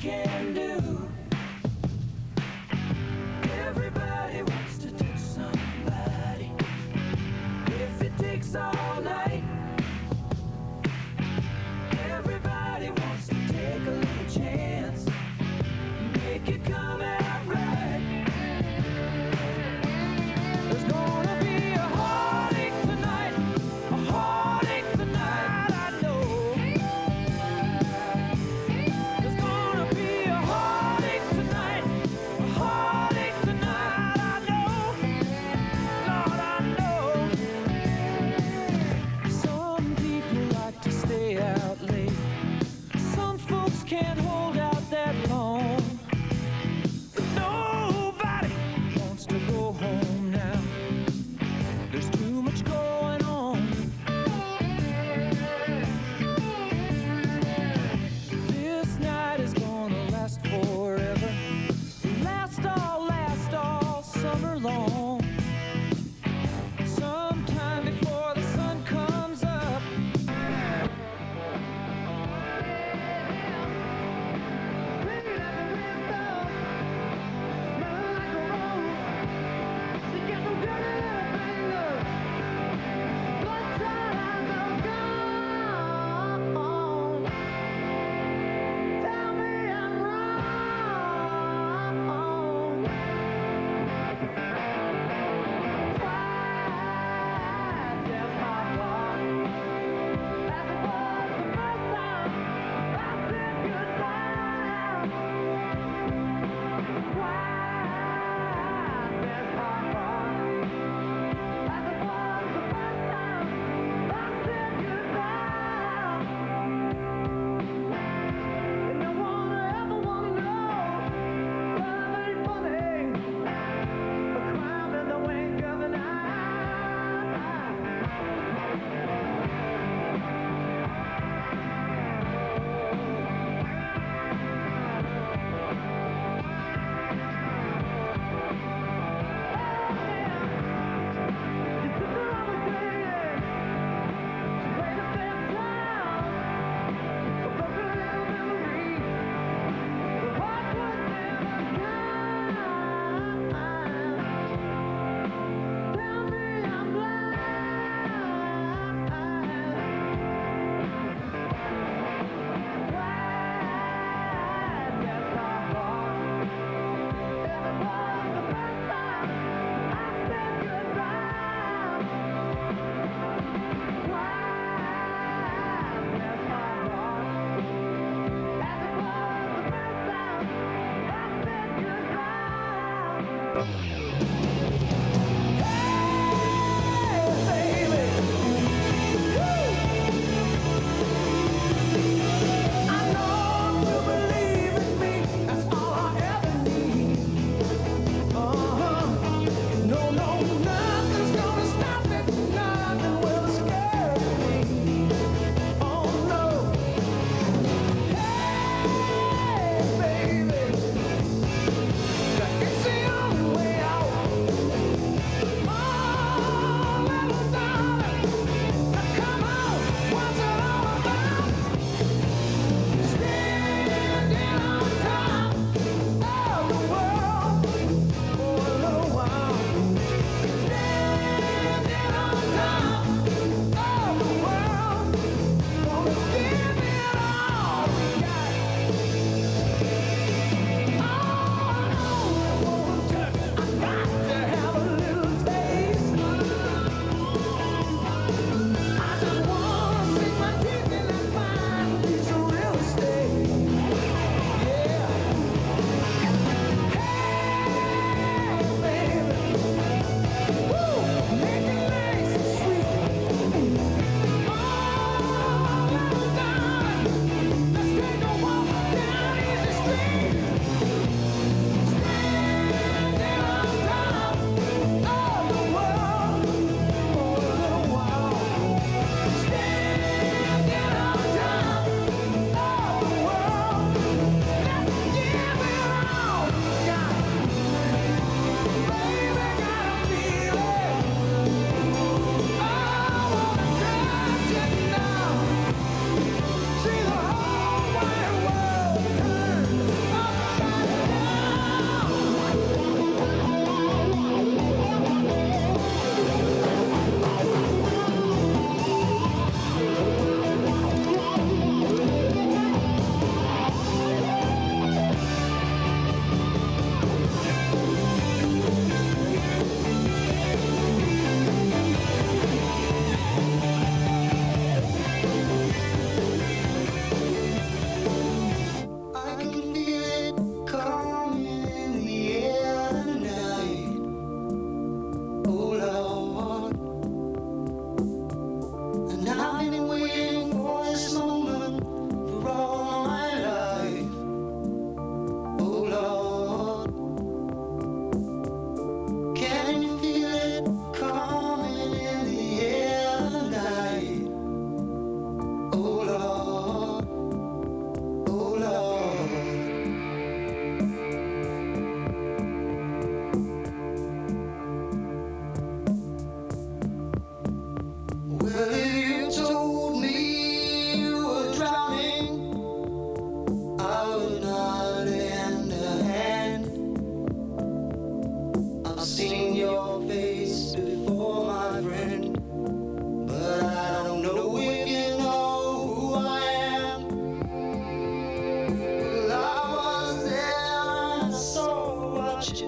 can do. Everybody wants to touch somebody. If it takes all night, everybody wants to take a little chance, make it come out right. There's gonna be a heartache tonight, a heartache tonight, I know. There's gonna be a heartache tonight, a heartache tonight, I know. Lord, I know. Some people like to stay out late. Some folks can't hold out that long. But nobody wants to go home now. There's too much going on. This night is gonna last forever. Last all summer long. Sometime before the sun comes up. It's the only way out.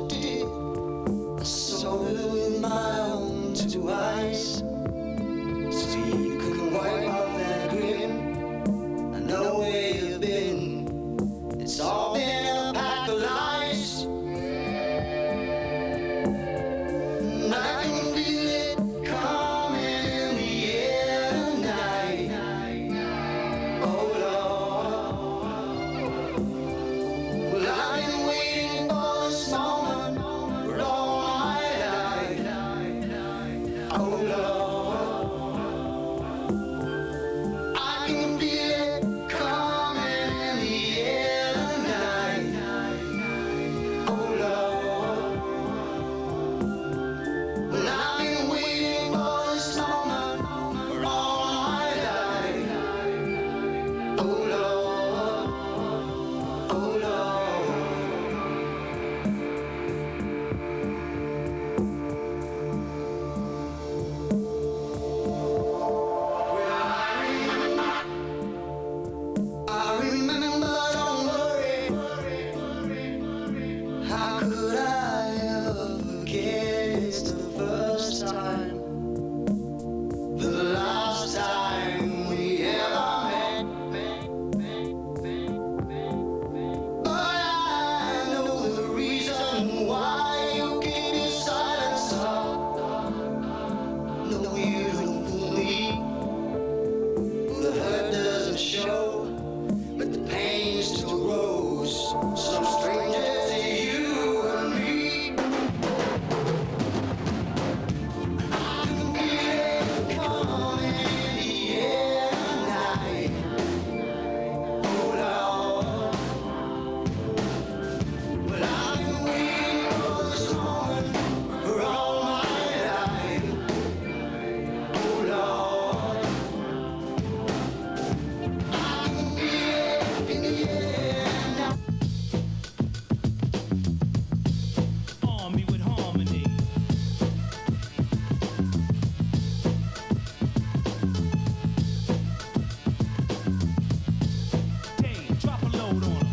did. I saw it with my own two eyes. So you can wipe off that grin. I know where you've been. It's all been a pack of lies. And I can feel it coming in the air tonight. Oh Lord. Well, I've been waiting for this moment for all my life. Oh Lord. I can feel it coming in the air tonight. Oh Lord. Well, I've been waiting for this moment for all my life. Oh Lord. Oh Lord. I remember, don't worry. How could I ever forget? It's the first time, the last time we ever met. But I know the reason why you keep your silence up. No, you don't fool me. The hurt doesn't show, but the pain still grows. Some stranger to you and me. I can feel it coming in the air tonight. Oh Lord. But I've been waiting for this moment for all my life. Oh Lord. I can feel it in the air now. Army with harmony. Dave, drop a load on 'em.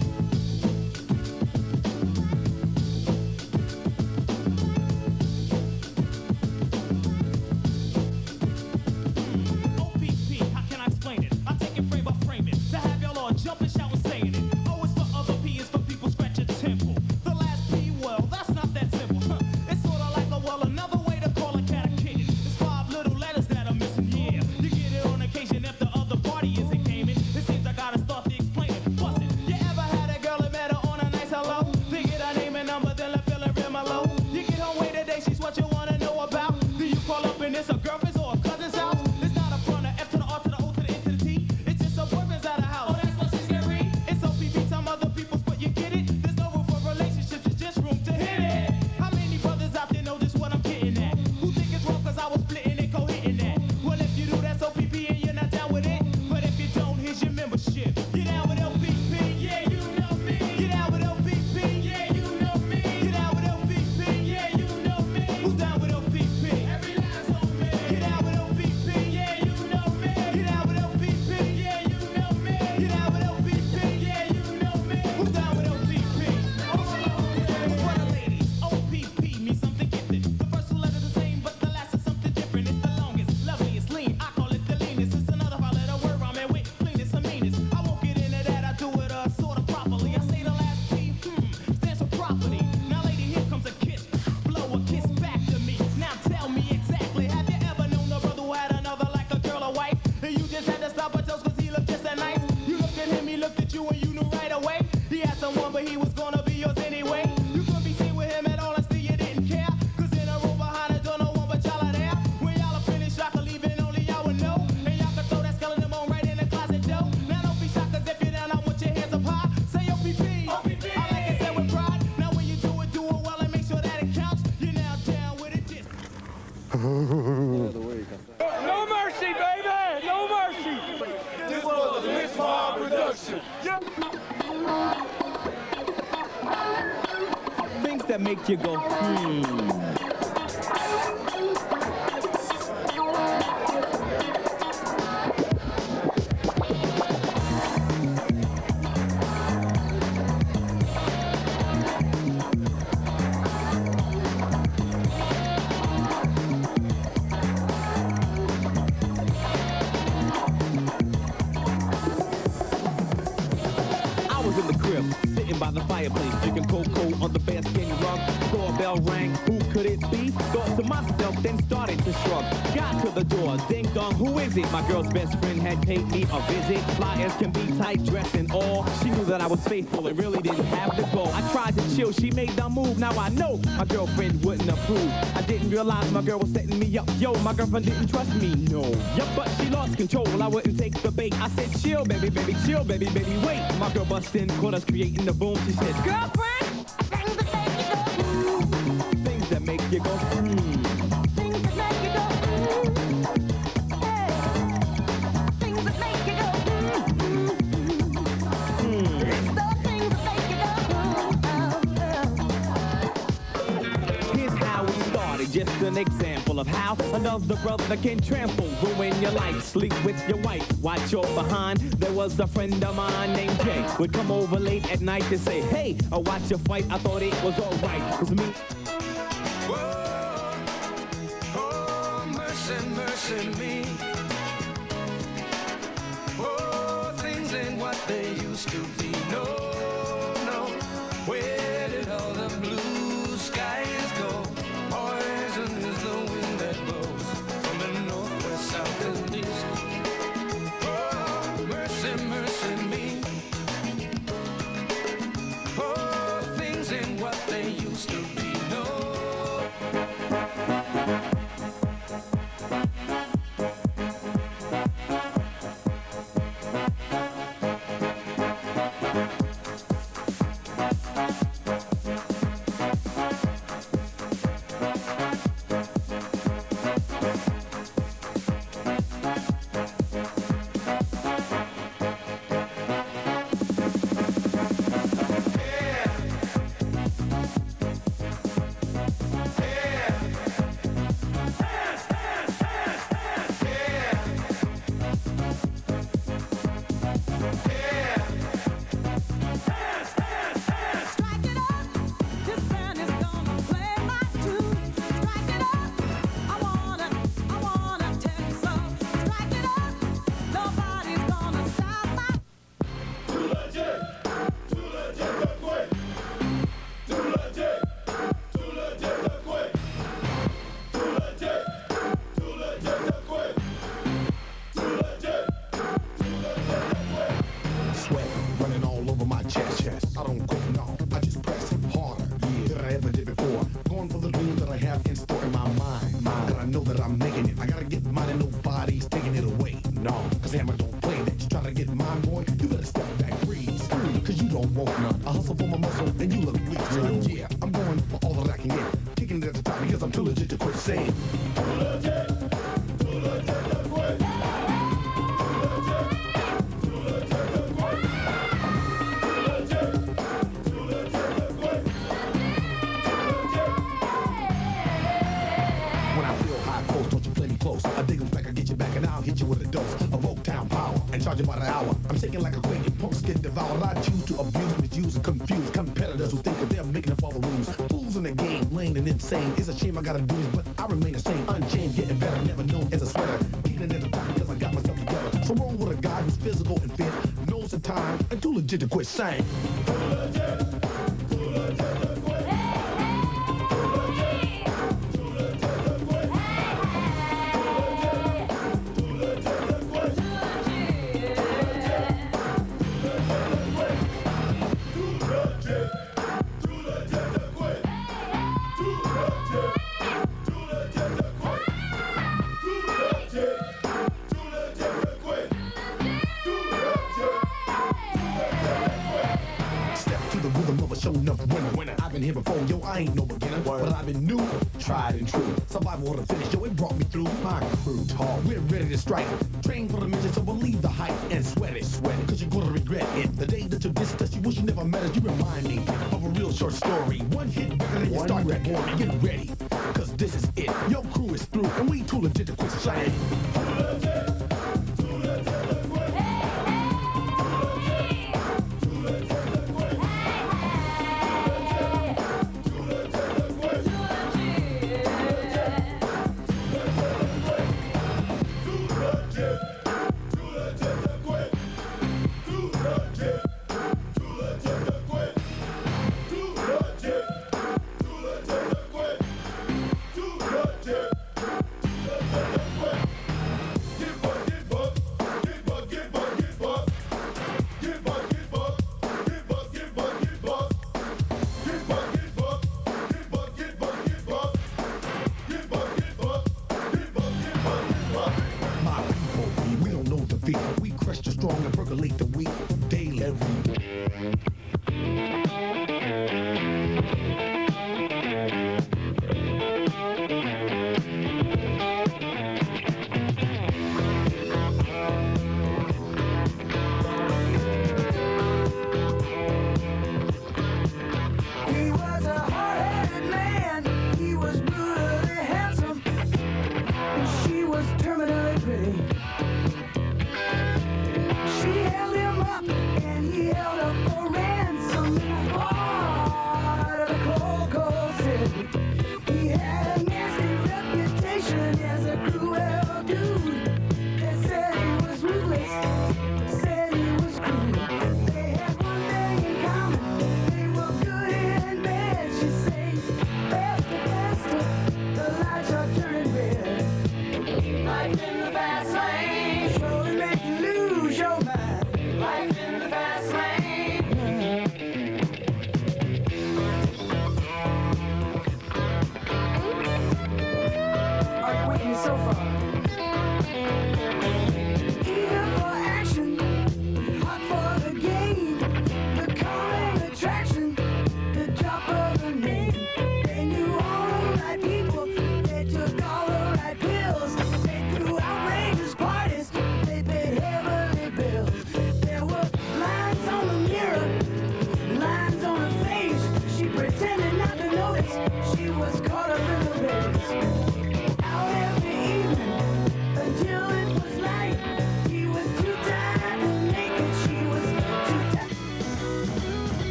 OPP, how can I explain it? I take it frame by frame it. To have y'all all jumping, shouting, saying it. O is for other, P is for people scratch your temple. The last P, well, that's not that simple. It's sorta like a well, another way to call a cat a kitten. It's 5 little letters that are missing, yeah. You get it on occasion if the other party isn't gaming. It seems I gotta start to explain it. Bust it. You ever had a girl that met her on a nice hello? They get her name and number, then left feeling real mellow. You get her way today, she's what you wanna know about. Do you call up and it's a girlfriend's or a cousin's house? It's not a front, a F to the R to the O to the N to the T. It's just a boyfriend's at a house. Oh, that's what she's gonna read. It's OPP, some other people's, but you get it. There's no room for relationships, it's just room to hit it. How many brothers out there know just what I'm getting at? Who think it's wrong cause I was splitting and co-hitting that? Well, if you do, that's OPP and you're not down with it. But if you don't, here's your membership. Get down with LPP, yeah, you know me. Get down with LPP, yeah, you know me. Get down with LPP, yeah, you know me. Who's down with LPP? Every last on me. Get down with LPP, yeah, you know me. Get down with LPP, yeah, you know me. Get down with LPP, yeah, you know me. Who's down with LPP? For the ladies, OPP means something gifted. The first two letters the same, but the last is something different. It's the longest, loveliest, lean. I call it the leanest. It's another five-letter word rhyming with cleanest and meanest. I won't get into that. I do it sort of properly. I say the last P, stands for property. Now, lady, here comes a kiss. Blow a kiss back to me. Now tell me exactly. Have you ever known a brother who had another like a girl or wife? And you just had to stop her toes cause he looked just that nice? You looked at him, he looked at you, and you knew right away. He had someone, but he was gonna be yours anyway. You couldn't be seen with him at all, and still you didn't care. Cause in a room behind the door, no one but y'all are there. When y'all are finished, y'all can leave and only y'all would know. And y'all can throw that skeleton bone right in the closet door. Now don't be shocked, cause if you're down, I want your hands up high. Say OPP. I like it said with pride. Now when you do it well and make sure that it counts. You're now down with it. No mercy, baby! No mercy! This was a Mix Mob production. Things that make you go, bell rang. Who could it be? Thought to myself, then started to shrug. Got to the door, ding dong, who is it? My girl's best friend had paid me a visit. Fly as can be, tight dress and all. She knew that I was faithful and really didn't have to go. I tried to chill, she made the move. Now I know my girlfriend wouldn't approve. I didn't realize my girl was setting me up. Yo, my girlfriend didn't trust me, no. Yup, but she lost control. I wouldn't take the bait. I said, chill, baby, baby, chill, baby, baby, wait. My girl bust in, caught us creating the boom. She said, girlfriend, things that make you go, Things that make you go, hey. Things that make you go, It's the things that make you go, Here's how we started, just an example of how another brother can trample, ruin your life, sleep with your wife, watch your behind. There was a friend of mine named Jay, would come over late at night to say, hey, I watch your fight, I thought it was alright, 'cause me. Oh, mercy, mercy me. Oh, things ain't what they used to be. No, no. Where did all the blue skies go? Poison is the wind that blows from the north, west, south, and east. Oh, mercy, mercy me. Oh, things ain't what they used to be. No. Strike it up, this band is gonna play my tune. Strike it up, I wanna tell you so. Strike it up, nobody's gonna stop my. Sweat running all over my chest. I don't quit, no, I just press harder than I ever did before. Going for the dreams that I have in store in my mind. And I know that I'm making it. I gotta get mine and nobody's taking it away. No, 'cause Hammer don't play that. You try to get mine, boy, you better step back, freeze. 'Cause you don't want none. I hustle for my muscle and you look weak, son. Yeah, I'm going for all that I can get. Kicking it at the top because I'm too legit to quit saying. When I feel high close, don't you play me close. I dig 'em back, I get you back, and I'll hit you with a dose of Oaktown power and charge you by the hour. I'm shaking like a quake, and punks get devoured. I choose to abuse, misuse, and confuse competitors who think that they're making up all the rules. Fools in the game, lame and insane. It's a shame I gotta do this, but I remain the same. Unchained, getting better, never known as a sweater. Beating at the top because I got myself together. So roll with a guy who's physical and fit, knows the time, and too legit to quit saying. Step to the rhythm of a show enough winner. I've been here before, yo, I ain't no beginner. But I've been new, tried and true. Survival to finish, yo, it brought me through. My crew tall, we're ready to strike. Train for the mission, so believe the hype and sweat it, cause you're gonna regret it. The day that you dissed us, you wish you never met us, you remind me of a real short story. One hit record and you start that boy, get ready, cause this is it. Your crew is through, and we too legit to quit shining. Too legit to quit.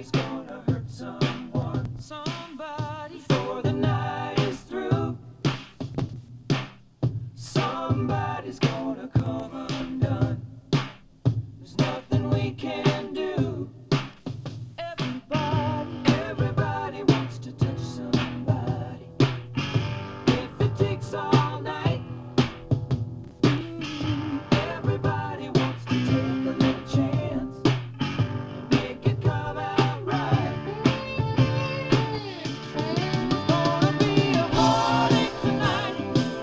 Somebody's gonna hurt someone. Somebody before the night is through. Somebody's gonna come undone. There's nothing we can do. Everybody wants to touch somebody. If it takes all night, everybody wants to take a little chance and make it come out right. It's gonna be a heartache tonight,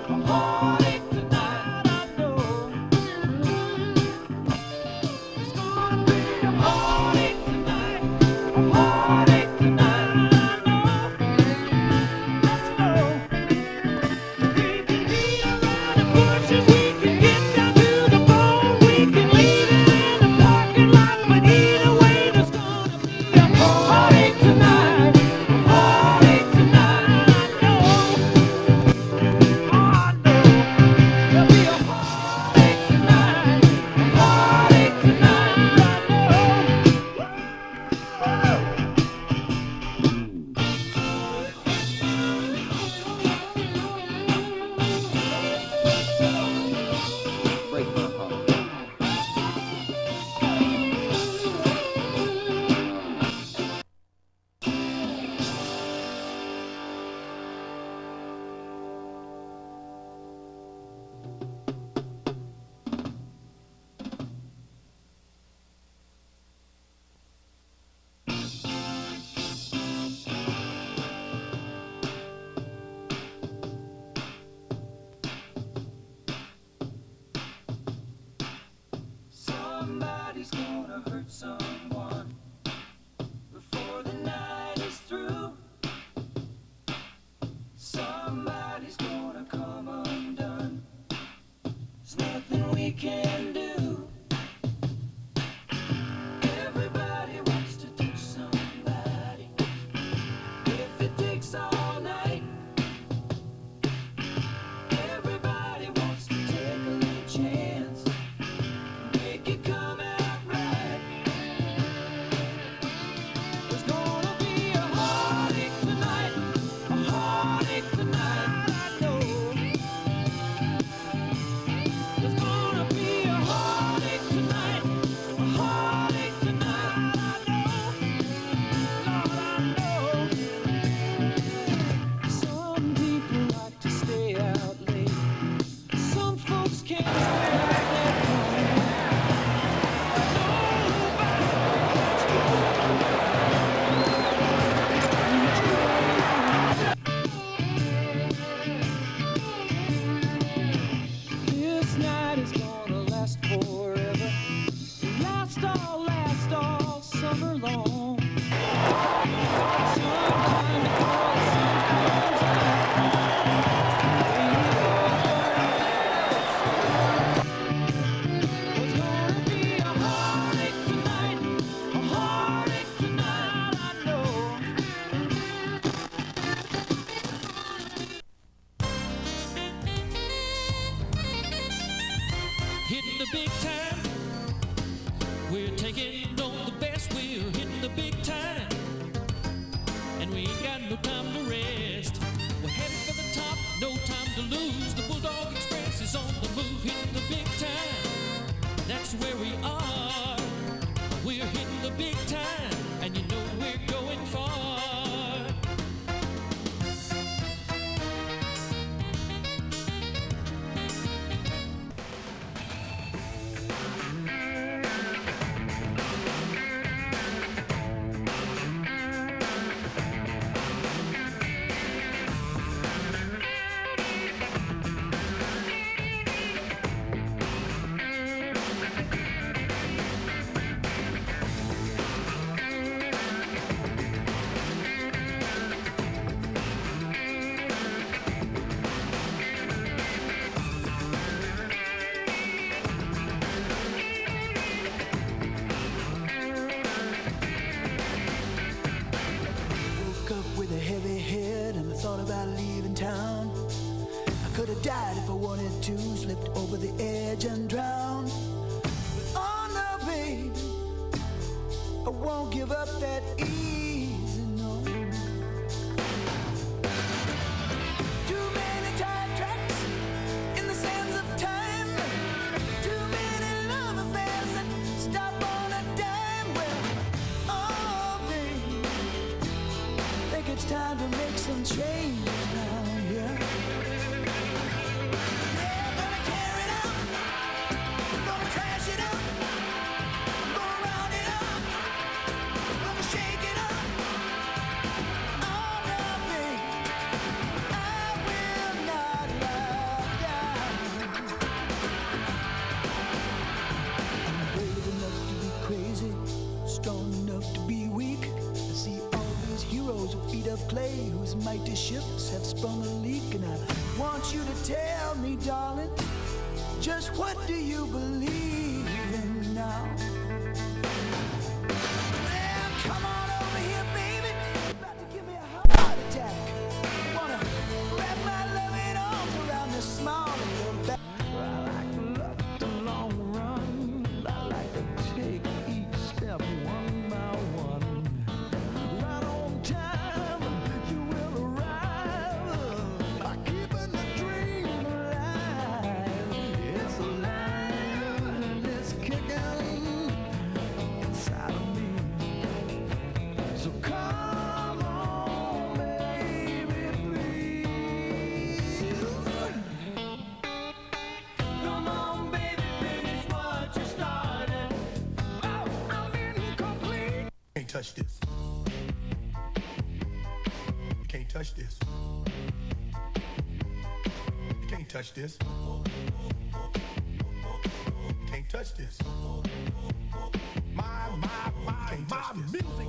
a heartache tonight, I know. It's gonna be a heartache tonight, a heartache tonight, I know. Let's go. We can beat around the bushes, we can get down to the bone, we can leave it in the parking lot, but either way, there's gonna be a heartache tonight, a heartache tonight, I know. Oh, I know. There'll be a heartache tonight, a heartache tonight, I know. Break my heart. Somebody's gonna hurt someone before the night is through. Somebody's gonna come undone. There's nothing we can do. Everybody wants to touch somebody. If it takes all night, everybody wants to take a little chance. Make it come out right. There's gonna be a heartache tonight, a heartache tonight, I know. There's gonna be a heartache tonight, a heartache tonight, I know. Lord, I know. Some people like to stay out late. Some folks can't stay out that long. This night is gonna last forever. Last all summer long. Sometime before, sometimes there's gonna be a heartache tonight, a heartache tonight, I know. Hitting the big time. We're taking on the best. We're hitting the big time. And we ain't got no time to rest. We're headed for the top, no time to lose. The Bulldog Express is on the move, hitting the big time. That's where we are. We're hitting the big time. And you know we're going far. died if I wanted to, slipped over the edge and drowned. But oh no, baby, I won't give up that easy. it's time to make some change now, yeah. Yeah, gonna tear it up, gonna trash it up, gonna round it up, gonna shake it up. All of me, I will not lie down. I'm brave enough to be crazy, strong enough to be weak. I see all these heroes with feet of clay whose mighty ships have sprung a leak. And I want you to tell me, darling, just what do you believe in now? Well, come on over here, baby. You're about to give me a heart attack. You wanna wrap my loving arms around this small little back? I like to love the long run. I like to take each step one by one. Right on time, you will arrive. By keeping the dream alive. It's alive and it's kicking inside of me. So come on, baby, please. Come on, baby, finish what you started. Oh, I'm incomplete. Can't touch this. You can't touch this. You can't touch this. You can't touch this. My music hits me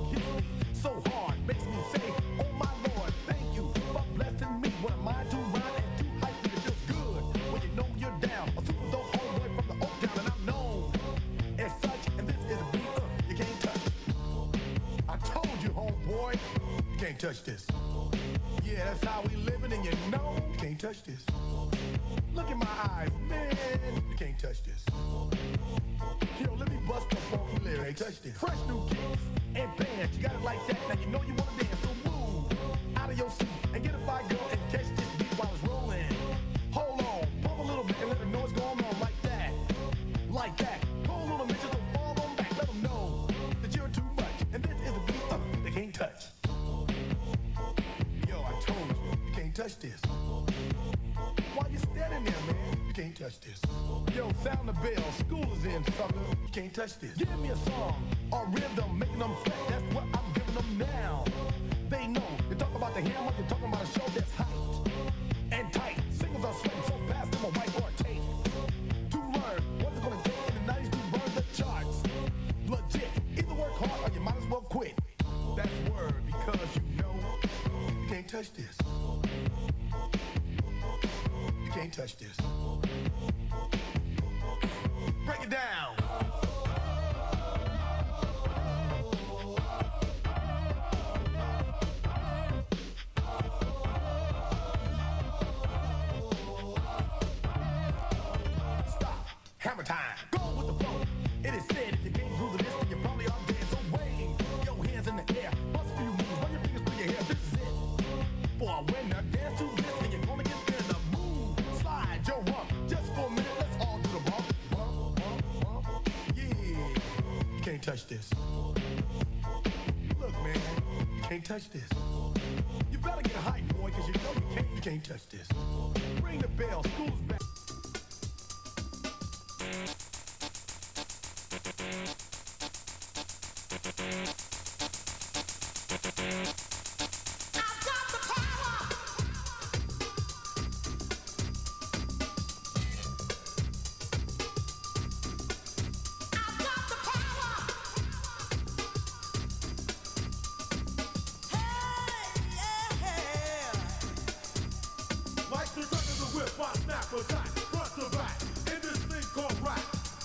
so hard, makes me say, oh my Lord, thank you for blessing me. What am I to rhyme and too hype? It feels good when you know you're down. A super dope homeboy from the Oak Town, and I'm known as such. And this is a beat you can't touch. I told you, homeboy, you can't touch this. Yeah, that's how we living, and you know you can't touch this. Look in my eyes, man, you can't touch this. Yo, let me bust the funky lyrics. Touch this. Fresh new kicks and bands, you got it like that. Now you know you wanna dance, so move out of your seat and get a fire girl and catch this beat while it's rolling. Hold on, pump a little bit and let them know what's going on like that, like that. Go a little bit, just don't fall on back. Let them know that you're too much, and this is a beat they can't touch. Yo, I told you, you can't touch this. Why you standing there, man? You can't touch this. Yo, sound the bell, school is in, sucker. You can't touch this. Give me a song or rhythm, making them sweat. That's what I'm giving them now. They know. You talk about the hammer, you're talking about a show that's hyped and tight. Singles are sweating so fast, them a white or tape. To learn what's it gonna take in the 90s to burn the charts. Legit. Either work hard or you might as well quit. That's word because you know you can't touch this. You can't touch this. Break it down. Stop. Hammer time. Go with the flow. It is said if you can't groove this, then you probably are dead. So wave your hands in the air. Bust a few moves. Run your fingers through your hair. This is it. For a winner, dance to this, and you're gonna get there. The move. Slide your rump. Just for a minute, let's all do the bump. Bump, bump, bump. Yeah. You can't touch this. Look, man. You can't touch this. You better get hype, boy, because you know you can't touch this. Ring the bell. School's back. Like the record of the whip, I snap attack, front to back, in this thing called rap.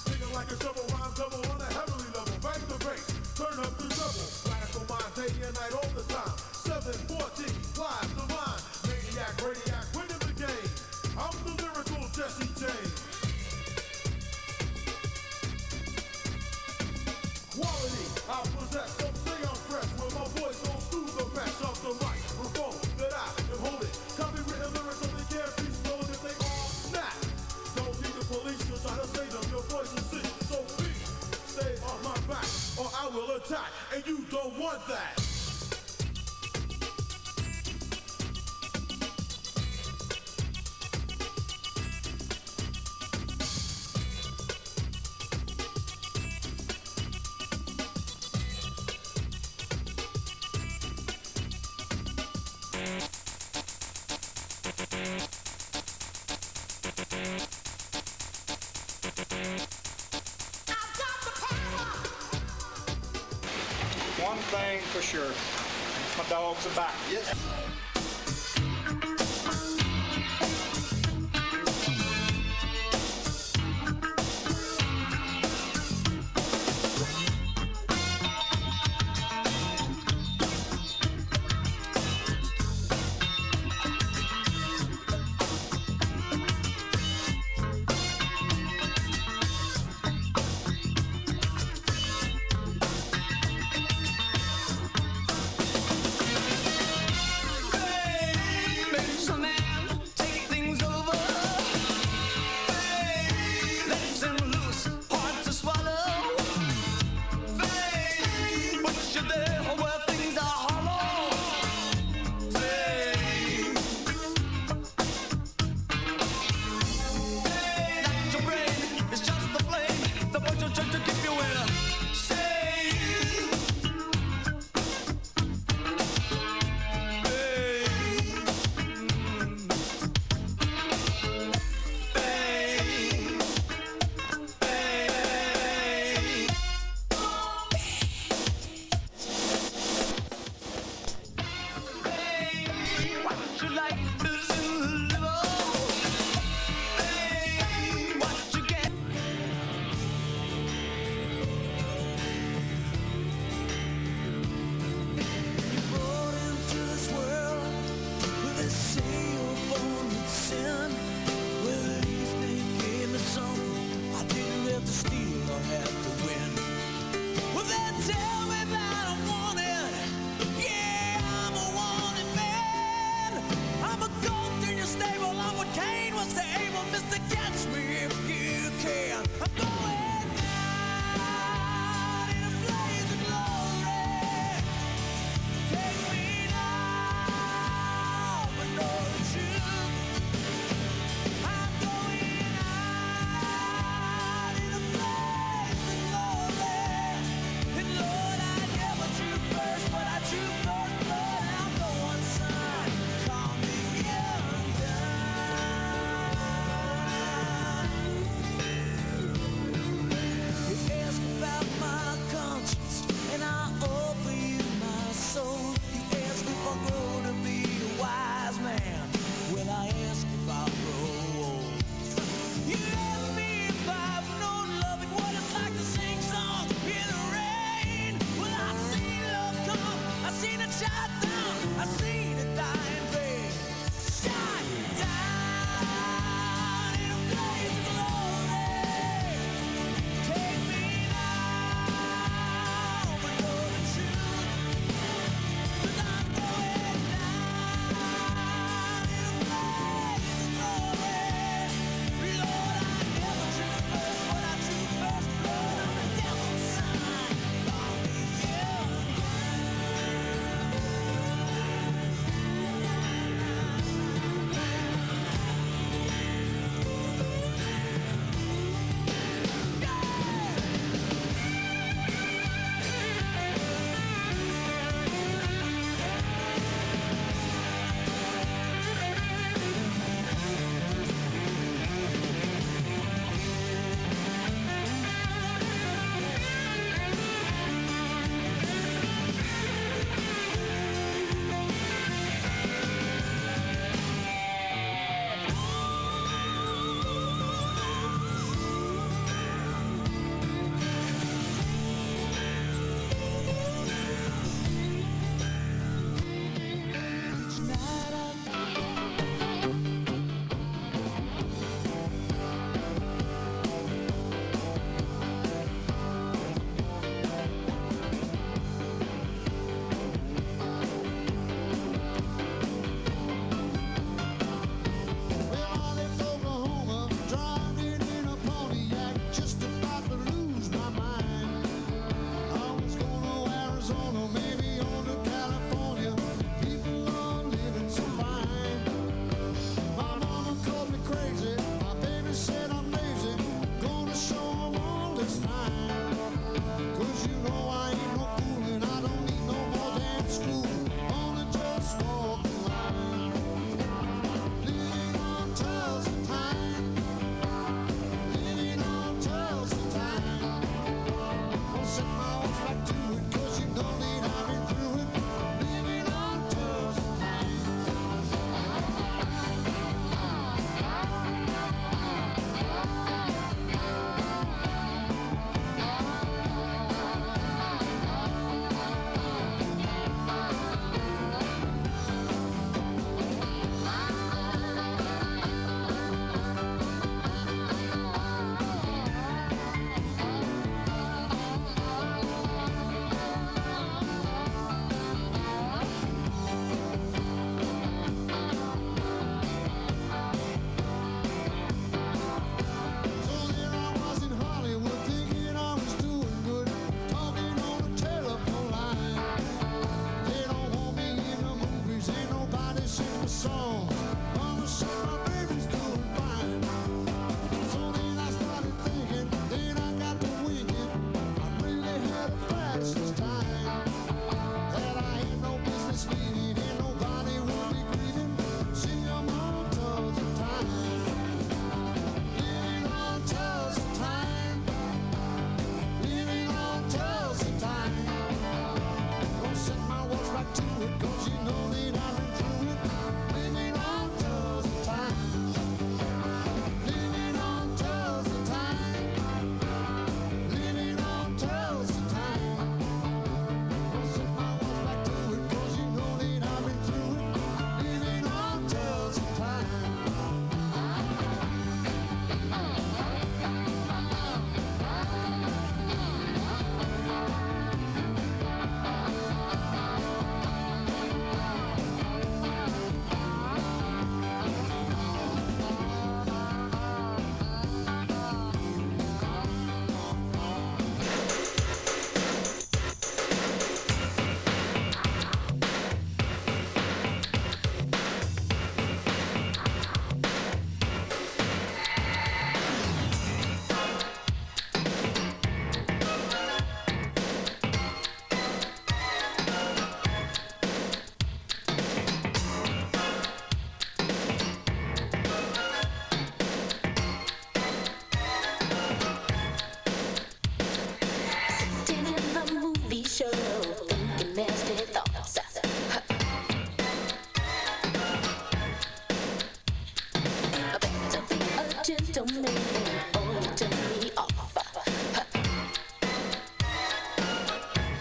Singing like a shovel, rhyme double on a heavenly level. Bang the bass, turn up the double. Radical mind, day and night, all the time. 714, flies the line. Maniac, radiac, winning the game. I'm the lyrical Jesse James. Quality, I possess, some say I'm fresh. When my voice goes through the mesh of the microphone that I am holding. Copywritten lyrics so they can't be stolen if they all snap. Don't need the police to try to save them. Your voice is sick, so please stay off my back or I will attack, and you don't want that. One thing for sure, my dogs are back. Yes. Good nasty thoughts. Better be a gentleman or you turn me off.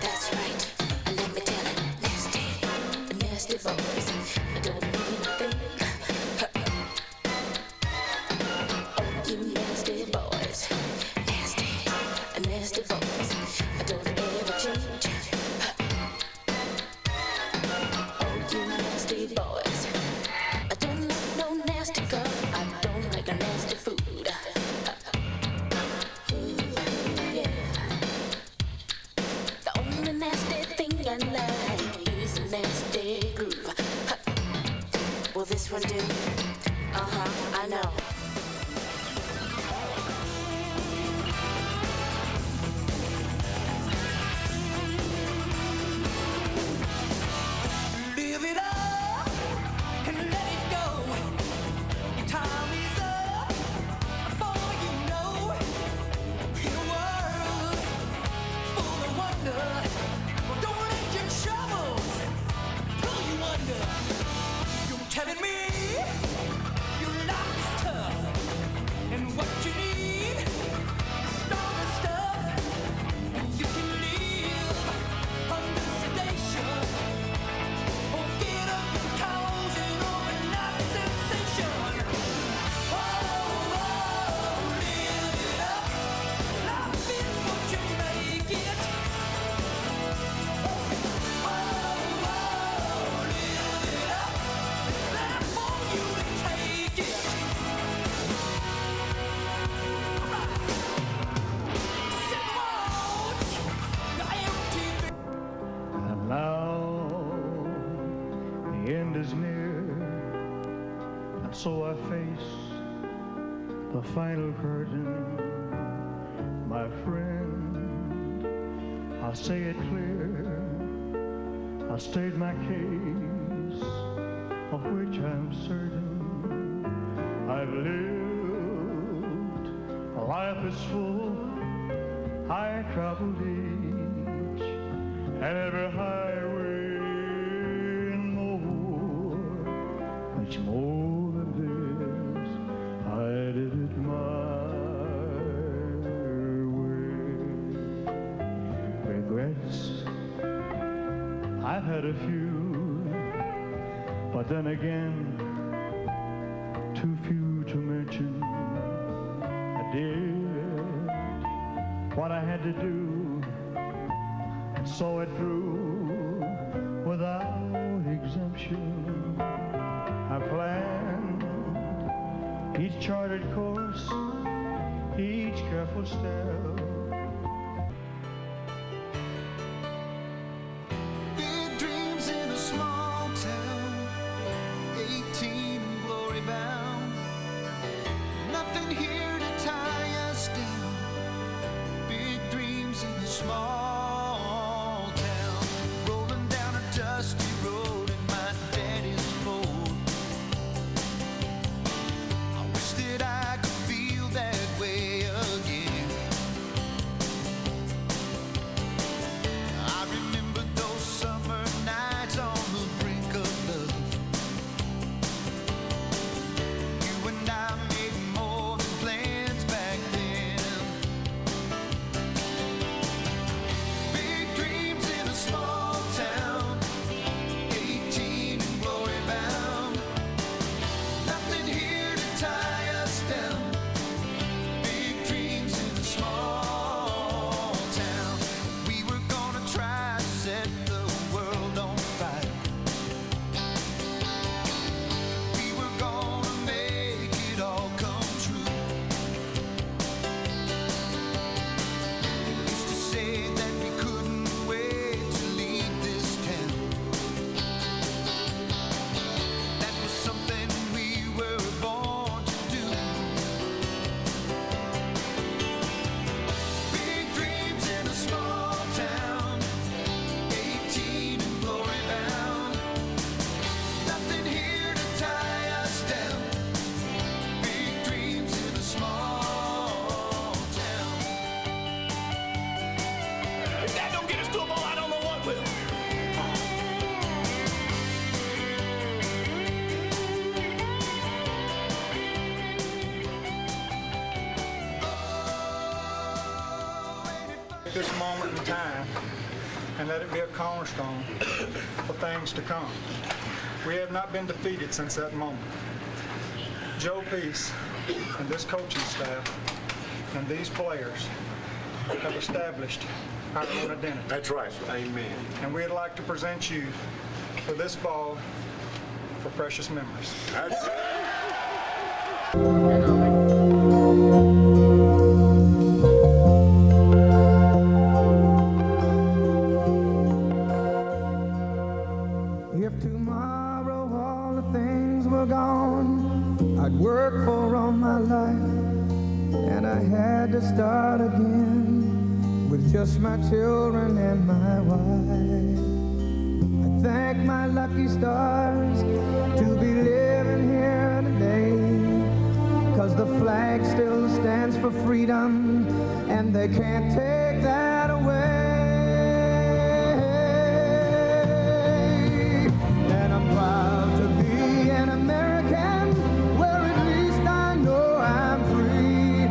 That's right, let me tell it, nasty, nasty boys. I don't mean a thing. Oh, you nasty boys, nasty, nasty boys. I don't ever change. Oh, you nasty boys. I don't like no nasty girl. I don't like a nasty food. Yeah. The only nasty thing I like is a nasty groove. Will this one do? I know. Live it up and let it go. Time is up before you know. In a world full of wonder, don't let your troubles pull you under. You're telling me your life is tough, and what you need is stronger stuff. You can live under sedation. Oh, get up and cause an overnight sensation. Live it up. Life is what you make it. Live it up. It's there for you to take it. Alright. Sit and watch your empty. And now the end is near, and so I face the final curtain. My friend, I'll say it clear, I'll state my case, of which I'm certain. I've lived a life is full, I traveled each and every highway and more, much more than this, I did it my way. Regrets, I've had a few, but then again, too few to mention. I did what I had to do, saw it through without exemption. I planned each charted course, each careful step. Big dreams in a small town, 18 and glory bound. Nothing here to tie us down. Big dreams in a small town, rolling down a dusty road in my daddy's Ford. I wish that I could feel that way again. this moment in time and let it be a cornerstone for things to come. We have not been defeated since that moment. Joe Peace and this coaching staff and these players have established our own identity. That's right. Amen. And we'd like to present you for this ball for precious memories. That's it. If tomorrow all the things were gone I'd work for all my life, and I had to start again with just my children and my wife. I thank my lucky stars to be living here today, 'cause the flag still stands for freedom, and they can't take that away. And I'm proud to be an American, where at least I know I'm free.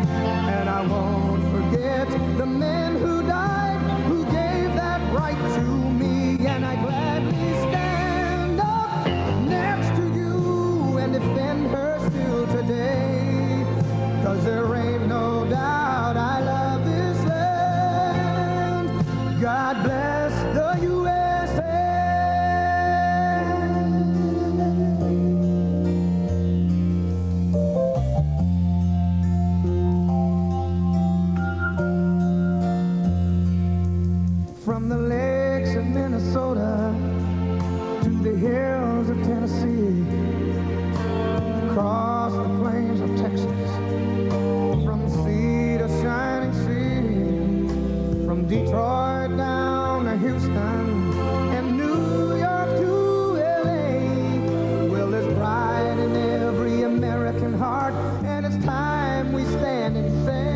And I won't forget the men who died, who gave that right to me. And I gladly stand up next to you and defend her still today, 'cause there ain't no doubt I love this land. God bless the USA. From the lakes of Minnesota to the hills of Tennessee, across the plains of Texas, from sea to shining sea, from Detroit down to Houston and New York to LA. Well, there's pride in every American heart, and it's time we stand and say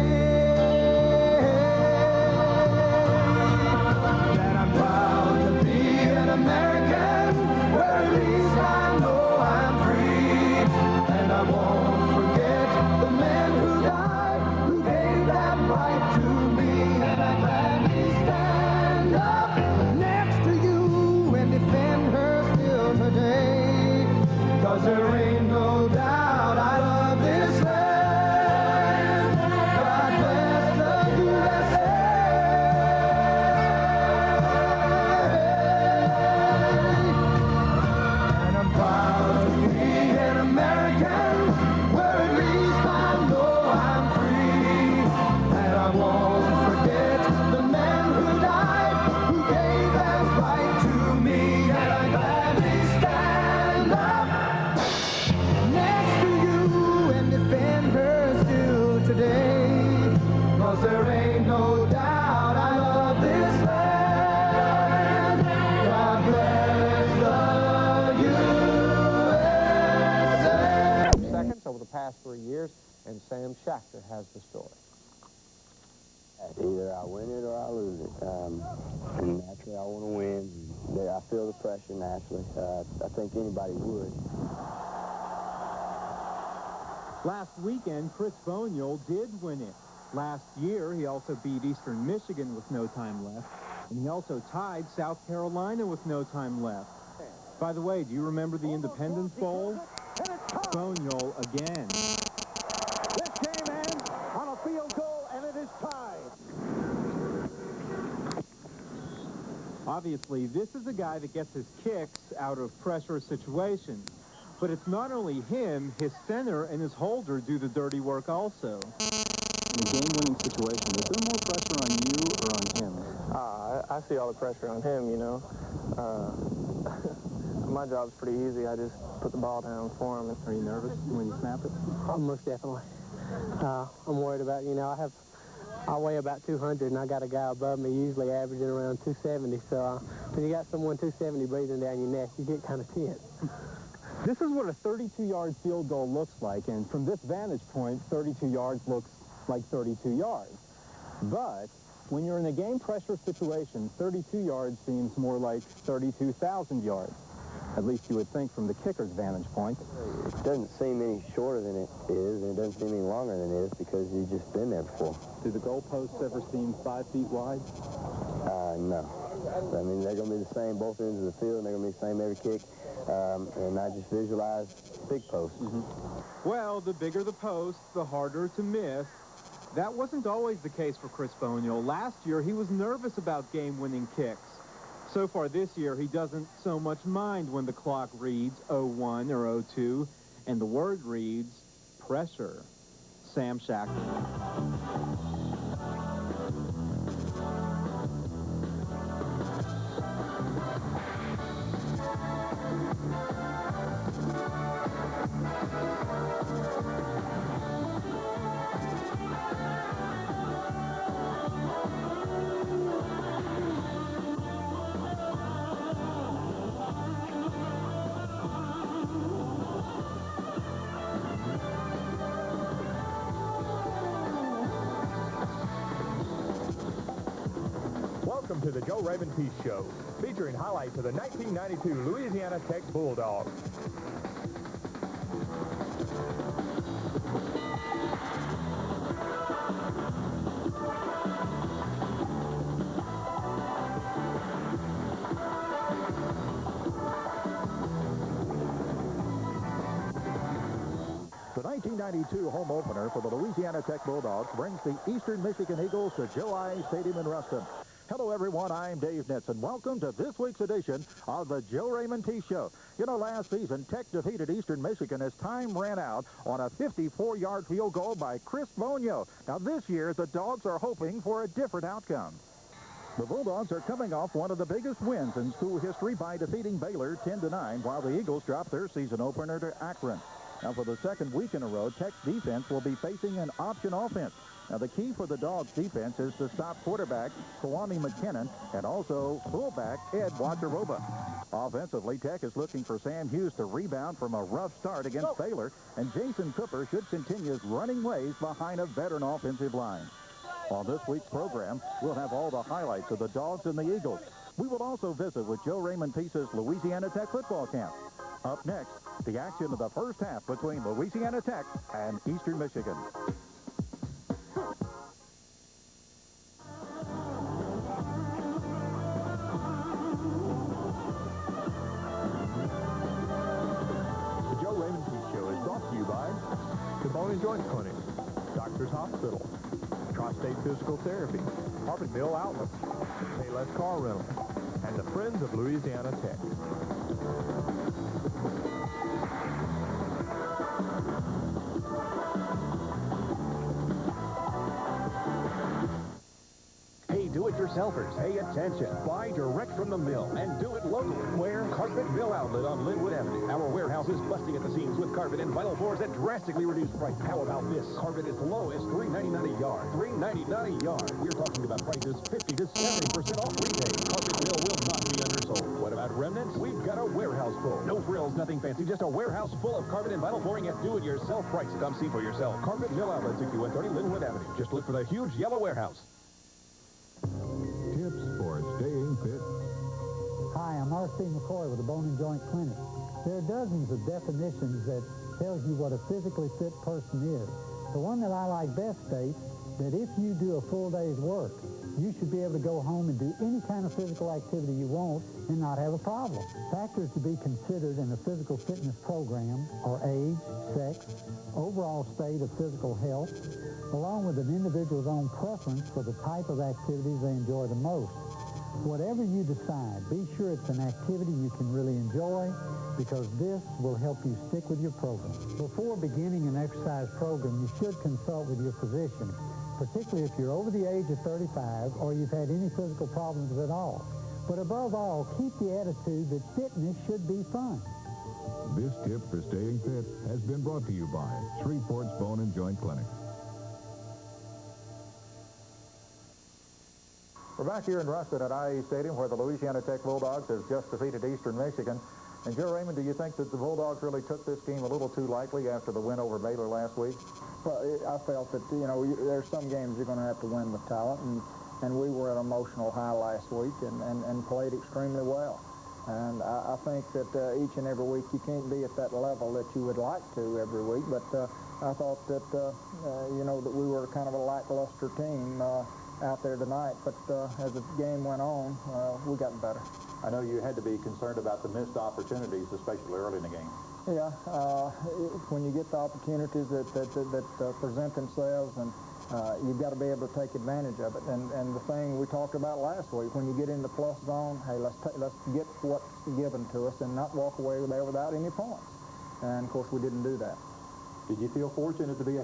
that I'm proud to be an American, where at least I know I'm free. And I won't forget the men who died, who gave that right to me. And I gladly stand up next to you and defend her still today, 'cause there ain't no doubt I love this land. God bless the USA. And I'm proud to be an American, where at least I know I'm free. And I won't forget the men who died, who gave that right to me. And I gladly stand up next to you and defend her still today, 'cause there ain't no doubt I love this land. God bless the USA. Seconds over the past 3 years, and Sam Schachter has the story. Either I win it or I lose it. And naturally, I want to win. I feel the pressure naturally. I think anybody would. Last weekend, Chris Boniol did win it. Last year, he also beat Eastern Michigan with no time left, and he also tied South Carolina with no time left. By the way, do you remember the Independence Bowl? Boniol again. This game ends on a field goal, and it is tied. Obviously, this is a guy that gets his kicks out of pressure situations. But it's not only him, his center and his holder do the dirty work also. In a game-winning situation, is there more pressure on you or on him? I see all the pressure on him, you know. My job's pretty easy. I just put the ball down for him. Are you nervous when you snap it? Most definitely. I'm worried about, you know, I weigh about 200, and I got a guy above me usually averaging around 270. So when you got someone 270 breathing down your neck, you get kind of tense. This is what a 32-yard field goal looks like, and from this vantage point, 32 yards looks like 32 yards. But when you're in a game pressure situation, 32 yards seems more like 32,000 yards. At least you would think from the kicker's vantage point. It doesn't seem any shorter than it is, and it doesn't seem any longer than it is because you've just been there before. Do the goalposts ever seem 5 feet wide? No. I mean, they're going to be the same both ends of the field, and they're going to be the same every kick. And I just visualize big posts. Well, the bigger the post, the harder to miss. That wasn't always the case for Chris Boniol. Last year, he was nervous about game-winning kicks. So far this year, he doesn't so much mind when the clock reads 0-1 or 0-2, and the word reads pressure. Sam Shackleton. Welcome to the Joe Raymond Peace Show, featuring highlights of the 1992 Louisiana Tech Bulldogs. The 1992 home opener for the Louisiana Tech Bulldogs brings the Eastern Michigan Eagles to Joe I. Stadium in Ruston. Hello, everyone. I'm Dave Nitz, and welcome to this week's edition of the Joe Raymond T. Show. You know, last season, Tech defeated Eastern Michigan as time ran out on a 54-yard field goal by Chris Boniol. Now, this year, the Dogs are hoping for a different outcome. The Bulldogs are coming off one of the biggest wins in school history by defeating Baylor 10-9, while the Eagles dropped their season opener to Akron. Now, for the second week in a row, Tech's defense will be facing an option offense. Now, the key for the Dogs' defense is to stop quarterback Kwame McKinnon and also fullback Ed Wacharoba. Offensively, Tech is looking for Sam Hughes to rebound from a rough start against Baylor, and Jason Cooper should continue his running ways behind a veteran offensive line. On this week's program, we'll have all the highlights of the Dogs and the Eagles. We will also visit with Joe Raymond Peace's Louisiana Tech football camp. Up next, the action of the first half between Louisiana Tech and Eastern Michigan. The Joe Raymond Peace Show is brought to you by the Bone and Joint Clinic, Doctors Hospital, Tri-State Physical Therapy, Harvard Mill Outlet, Payless Car Rental, and the Friends of Louisiana Tech. Do-it-yourselfers, pay attention. Buy direct from the mill and do it locally. Where? Carpet Mill Outlet on Linwood Avenue. Our warehouse is busting at the seams with carpet and vinyl floors at drastically reduced price. How about this? Carpet as low as $3.99 a yard. $3.99 a yard. We're talking about prices 50 to 70% off retail. Carpet Mill will not be undersold. What about remnants? We've got a warehouse full. No frills, nothing fancy, just a warehouse full of carpet and vinyl flooring at do-it-yourself prices. Come see for yourself. Carpet Mill Outlet, 6130 Linwood Avenue. Just look for the huge yellow warehouse. Tips for staying fit. Hi, I'm R.C. McCoy with the Bone and Joint Clinic. There are dozens of definitions that tells you what a physically fit person is. The one that I like best states that if you do a full day's work, you should be able to go home and do any kind of physical activity you want and not have a problem. Factors to be considered in a physical fitness program are age, sex, overall state of physical health, along with an individual's own preference for the type of activities they enjoy the most. Whatever you decide, be sure it's an activity you can really enjoy because this will help you stick with your program. Before beginning an exercise program, you should consult with your physician, particularly if you're over the age of 35 or you've had any physical problems at all. But above all, keep the attitude that fitness should be fun. This tip for staying fit has been brought to you by Shreveport's Bone and Joint Clinic. We're back here in Ruston at IE Stadium where the Louisiana Tech Bulldogs has just defeated Eastern Michigan. And Joe Raymond, do you think that the Bulldogs really took this game a little too lightly after the win over Baylor last week? Well, I felt that, you know, there's some games you're going to have to win with talent, and we were at an emotional high last week and played extremely well. And I think that each and every week you can't be at that level that you would like to every week, but I thought that, you know, that we were kind of a lackluster team out there tonight, but as the game went on, we got better. I know you had to be concerned about the missed opportunities, especially early in the game. Yeah, when you get the opportunities that present themselves, and you've got to be able to take advantage of it. And the thing we talked about last week, when you get in the plus zone, hey, let's get what's given to us and not walk away there without any points. And of course, we didn't do that. Did you feel fortunate to be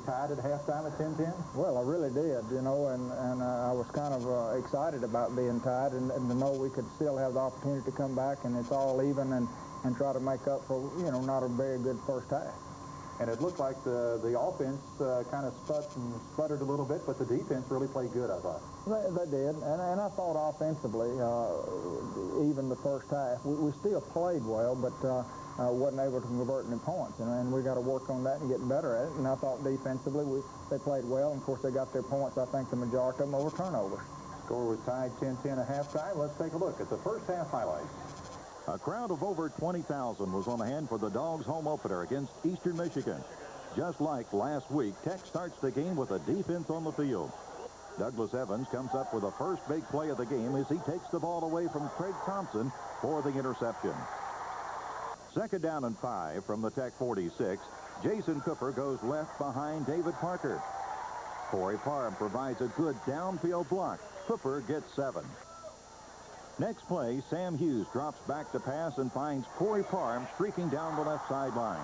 tied at halftime at 10-10? Well, I really did, you know, and I was kind of excited about being tied and to know we could still have the opportunity to come back and it's all even and try to make up for, you know, not a very good first half. And it looked like the offense kind of sputtered a little bit, but the defense really played good, I thought. They did, and I thought offensively, even the first half, we still played well, but wasn't able to convert any points, and we got to work on that and get better at it. And I thought defensively, they played well, and of course they got their points. I think the majority of them over turnovers. Score was tied 10-10 at halftime. Let's take a look at the first half highlights. A crowd of over 20,000 was on hand for the Dogs' home opener against Eastern Michigan. Just like last week, Tech starts the game with a defense on the field. Douglas Evans comes up with the first big play of the game as he takes the ball away from Craig Thompson for the interception. Second down and 5 from the Tech 46. Jason Cooper goes left behind David Parker. Corey Parham provides a good downfield block. Cooper gets 7. Next play, Sam Hughes drops back to pass and finds Corey Parham streaking down the left sideline.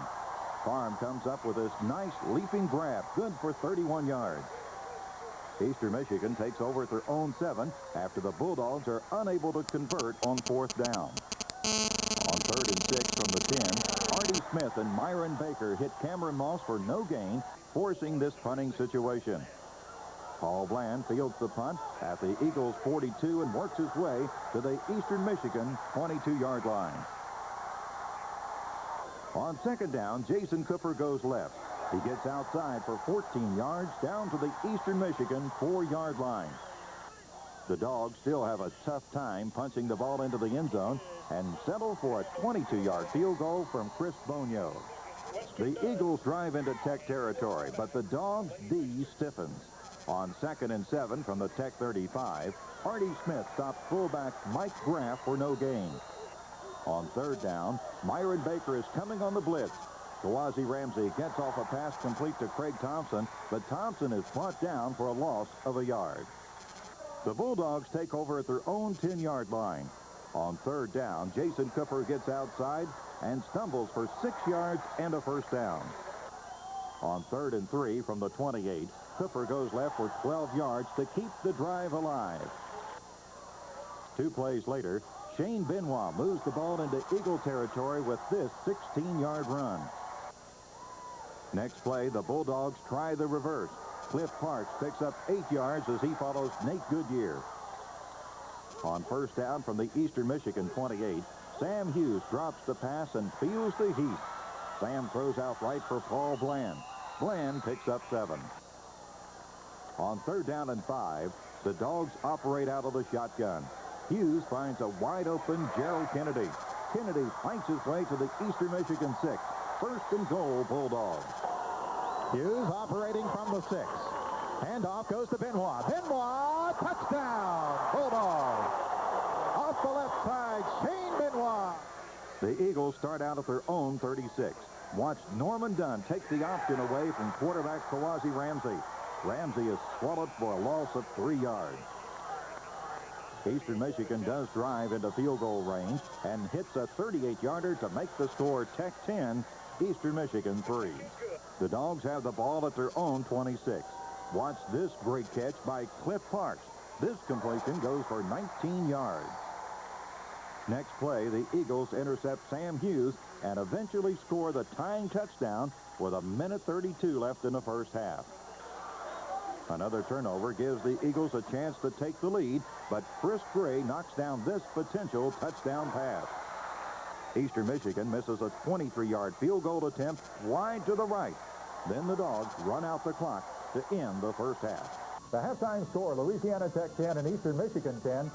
Parham comes up with this nice leaping grab, good for 31 yards. Eastern Michigan takes over at their own 7 after the Bulldogs are unable to convert on 4th down. On 3rd and 6 from the 10, Artie Smith and Myron Baker hit Cameron Moss for no gain, forcing this punting situation. Paul Bland fields the punt at the Eagles' 42 and works his way to the Eastern Michigan 22-yard line. On 2nd down, Jason Cooper goes left. He gets outside for 14 yards down to the Eastern Michigan 4-yard line. The Dogs still have a tough time punching the ball into the end zone and settle for a 22-yard field goal from Chris Bonio. The Eagles drive into Tech territory, but the Dogs' D stiffens. On 2nd and 7 from the Tech 35, Artie Smith stops fullback Mike Graff for no gain. On 3rd down, Myron Baker is coming on the blitz. Kawazi Ramsey gets off a pass complete to Craig Thompson, but Thompson is brought down for a loss of a yard. The Bulldogs take over at their own 10-yard line. On 3rd down, Jason Cooper gets outside and stumbles for 6 yards and a first down. On 3rd and 3 from the 28, Cooper goes left for 12 yards to keep the drive alive. 2 plays later, Shane Benoit moves the ball into Eagle territory with this 16-yard run. Next play, the Bulldogs try the reverse. Cliff Parks picks up 8 yards as he follows Nate Goodyear. On 1st down from the Eastern Michigan 28, Sam Hughes drops the pass and feels the heat. Sam throws out right for Paul Bland. Bland picks up 7. On 3rd down and 5, the Dogs operate out of the shotgun. Hughes finds a wide-open Gerald Kennedy. Kennedy fights his way to the Eastern Michigan 6. 1st and goal, Bulldogs. Hughes operating from the 6. Handoff goes to Benoit. Benoit, touchdown, Bulldogs. Off the left side, Shane Benoit. The Eagles start out at their own 36. Watch Norman Dunn take the option away from quarterback Kawazi Ramsey. Ramsey is swallowed for a loss of 3 yards. Eastern Michigan does drive into field goal range and hits a 38-yarder to make the score Tech 10, Eastern Michigan 3. The Dogs have the ball at their own 26. Watch this great catch by Cliff Parks. This completion goes for 19 yards. Next play, the Eagles intercept Sam Hughes and eventually score the tying touchdown with 1:32 left in the first half. Another turnover gives the Eagles a chance to take the lead, but Chris Gray knocks down this potential touchdown pass. Eastern Michigan misses a 23-yard field goal attempt wide to the right. Then the Dogs run out the clock to end the first half. The halftime score, Louisiana Tech 10 and Eastern Michigan 10.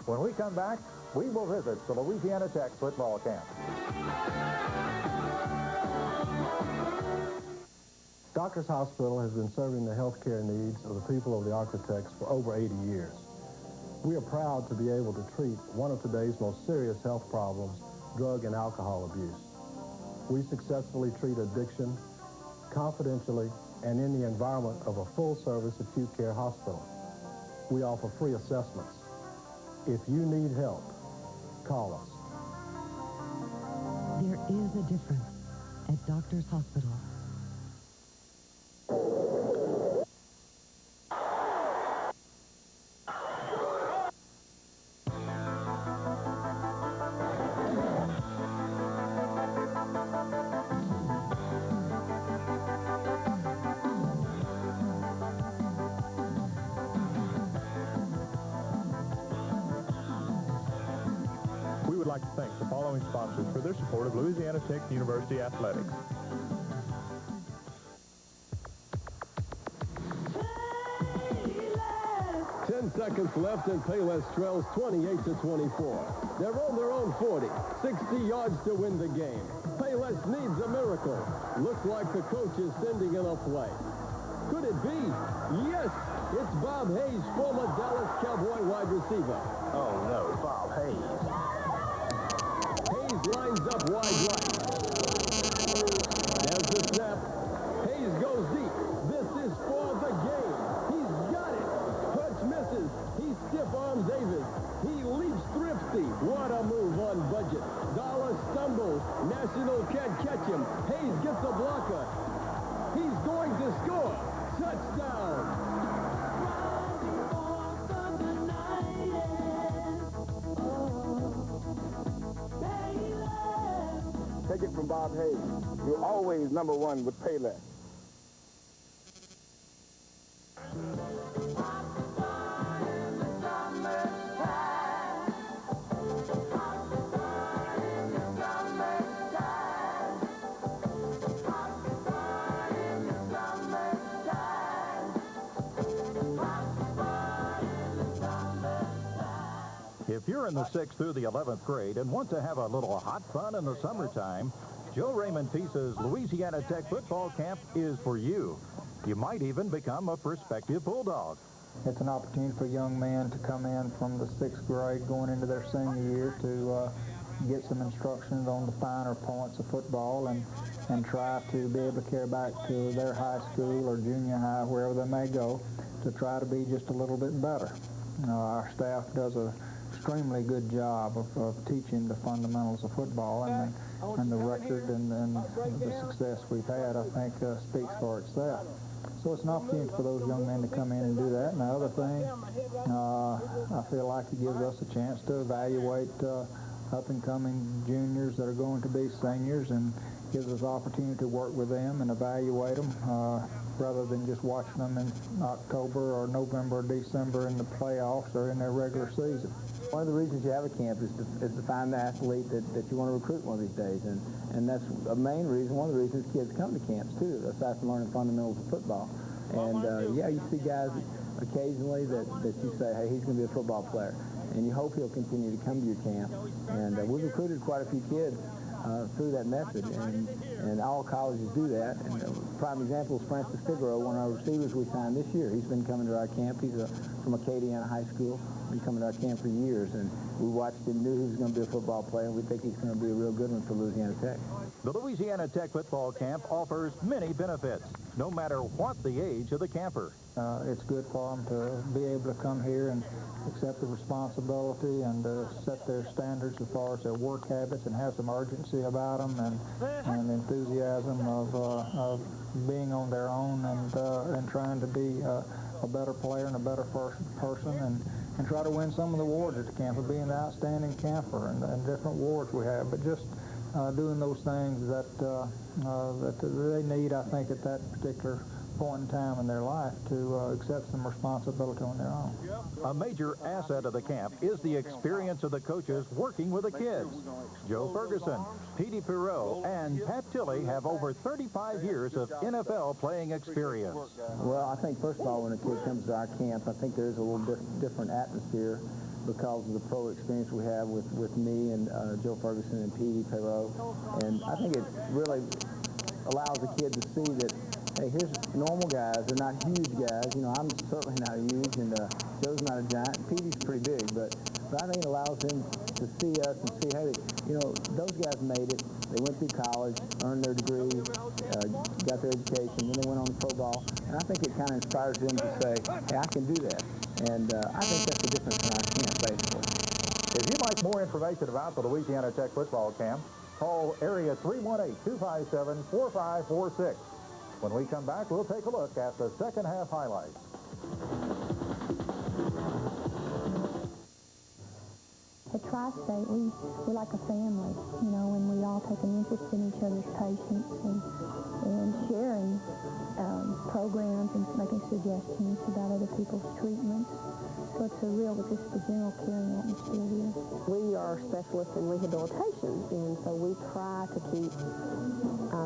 When we come back, we will visit the Louisiana Tech football camp. Doctors Hospital has been serving the health care needs of the people of the Architects for over 80 years. We are proud to be able to treat one of today's most serious health problems, drug and alcohol abuse. We successfully treat addiction confidentially and in the environment of a full-service acute care hospital. We offer free assessments. If you need help, call us. There is a difference at Doctors Hospital. We would like to thank the following sponsors for their support of Louisiana Tech University athletics. Seconds left and Payless trails 28-24. They're on their own 40, 60 yards to win the game. Payless needs a miracle. Looks like the coach is sending in a play. Could it be? Yes, it's Bob Hayes, former Dallas Cowboy wide receiver. Oh no, Bob Hayes. Hayes lines up wide right. There's the snap. Hayes goes deep. This is for the game. He's got it. Misses. He stiff arms Davis. He leaps thrifty. What a move on budget. Dollar stumbles. National can't catch him. Hayes gets a blocker. He's going to score. Touchdown. Take it from Bob Hayes. You're always number one with Payless. If you're in the 6th through the 11th grade and want to have a little hot fun in the summertime, Joe Raymond Peace's Louisiana Tech football camp is for you. You might even become a prospective Bulldog. It's an opportunity for young men to come in from the 6th grade going into their senior year to get some instructions on the finer points of football and try to be able to carry back to their high school or junior high, wherever they may go, to try to be just a little bit better. Our staff does a extremely good job of teaching the fundamentals of football, and the record and the success we've had, I think, speaks for itself. So it's an opportunity for those young men to come in and do that. And the other thing, I feel like it gives us a chance to evaluate up-and-coming juniors that are going to be seniors, and gives us opportunity to work with them and evaluate them rather than just watching them in October or November or December in the playoffs or in their regular season. One of the reasons you have a camp is to find the athlete that you want to recruit one of these days, and that's a main reason, one of the reasons kids come to camps too, aside from learning fundamentals of football. And yeah, you see guys occasionally that you say, hey, he's going to be a football player, and you hope he'll continue to come to your camp. And we've recruited quite a few kids through that method, and all colleges do that. And a prime example is Francis Figueroa, one of our receivers we signed this year. He's been coming to our camp. He's from Acadiana High School. Been coming to our camp for years, and we watched him, knew he was going to be a football player, and we think he's going to be a real good one for Louisiana Tech. The Louisiana Tech football camp offers many benefits, no matter what the age of the camper. It's good for them to be able to come here and accept the responsibility and set their standards as far as their work habits, and have some urgency about them, and enthusiasm of being on their own and trying to be a better player and a better person, and try to win some of the awards at the camp of being the outstanding camper and different awards we have. But just doing those things that they need, I think, at that particular point in time in their life to accept some responsibility on their own. A major asset of the camp is the experience of the coaches working with the kids. Joe Ferguson, Petey Perot, and Pat Tilley have over 35 years of NFL playing experience. Well, I think, first of all, when a kid comes to our camp, I think there is a little different atmosphere because of the pro experience we have with me and Joe Ferguson and Petey Perot. And I think it really allows the kid to see that, hey, here's normal guys. They're not huge guys. You know, I'm certainly not huge, and Joe's not a giant. Petey's pretty big, but I think it allows him to see us and see, hey, you know, those guys made it. They went through college, earned their degree, got their education, then they went on to pro ball. And I think it kind of inspires them to say, hey, I can do that. And I think that's the difference in our camp, basically. If you'd like more information about the Louisiana Tech football camp, call area 318-257-4546. When we come back, we'll take a look at the second half highlights. At Tri-State, we're like a family, you know, and we all take an interest in each other's patients and sharing programs and making suggestions about other people's treatments. So it's just a general caring atmosphere here. We are specialists in rehabilitation, and so we try to keep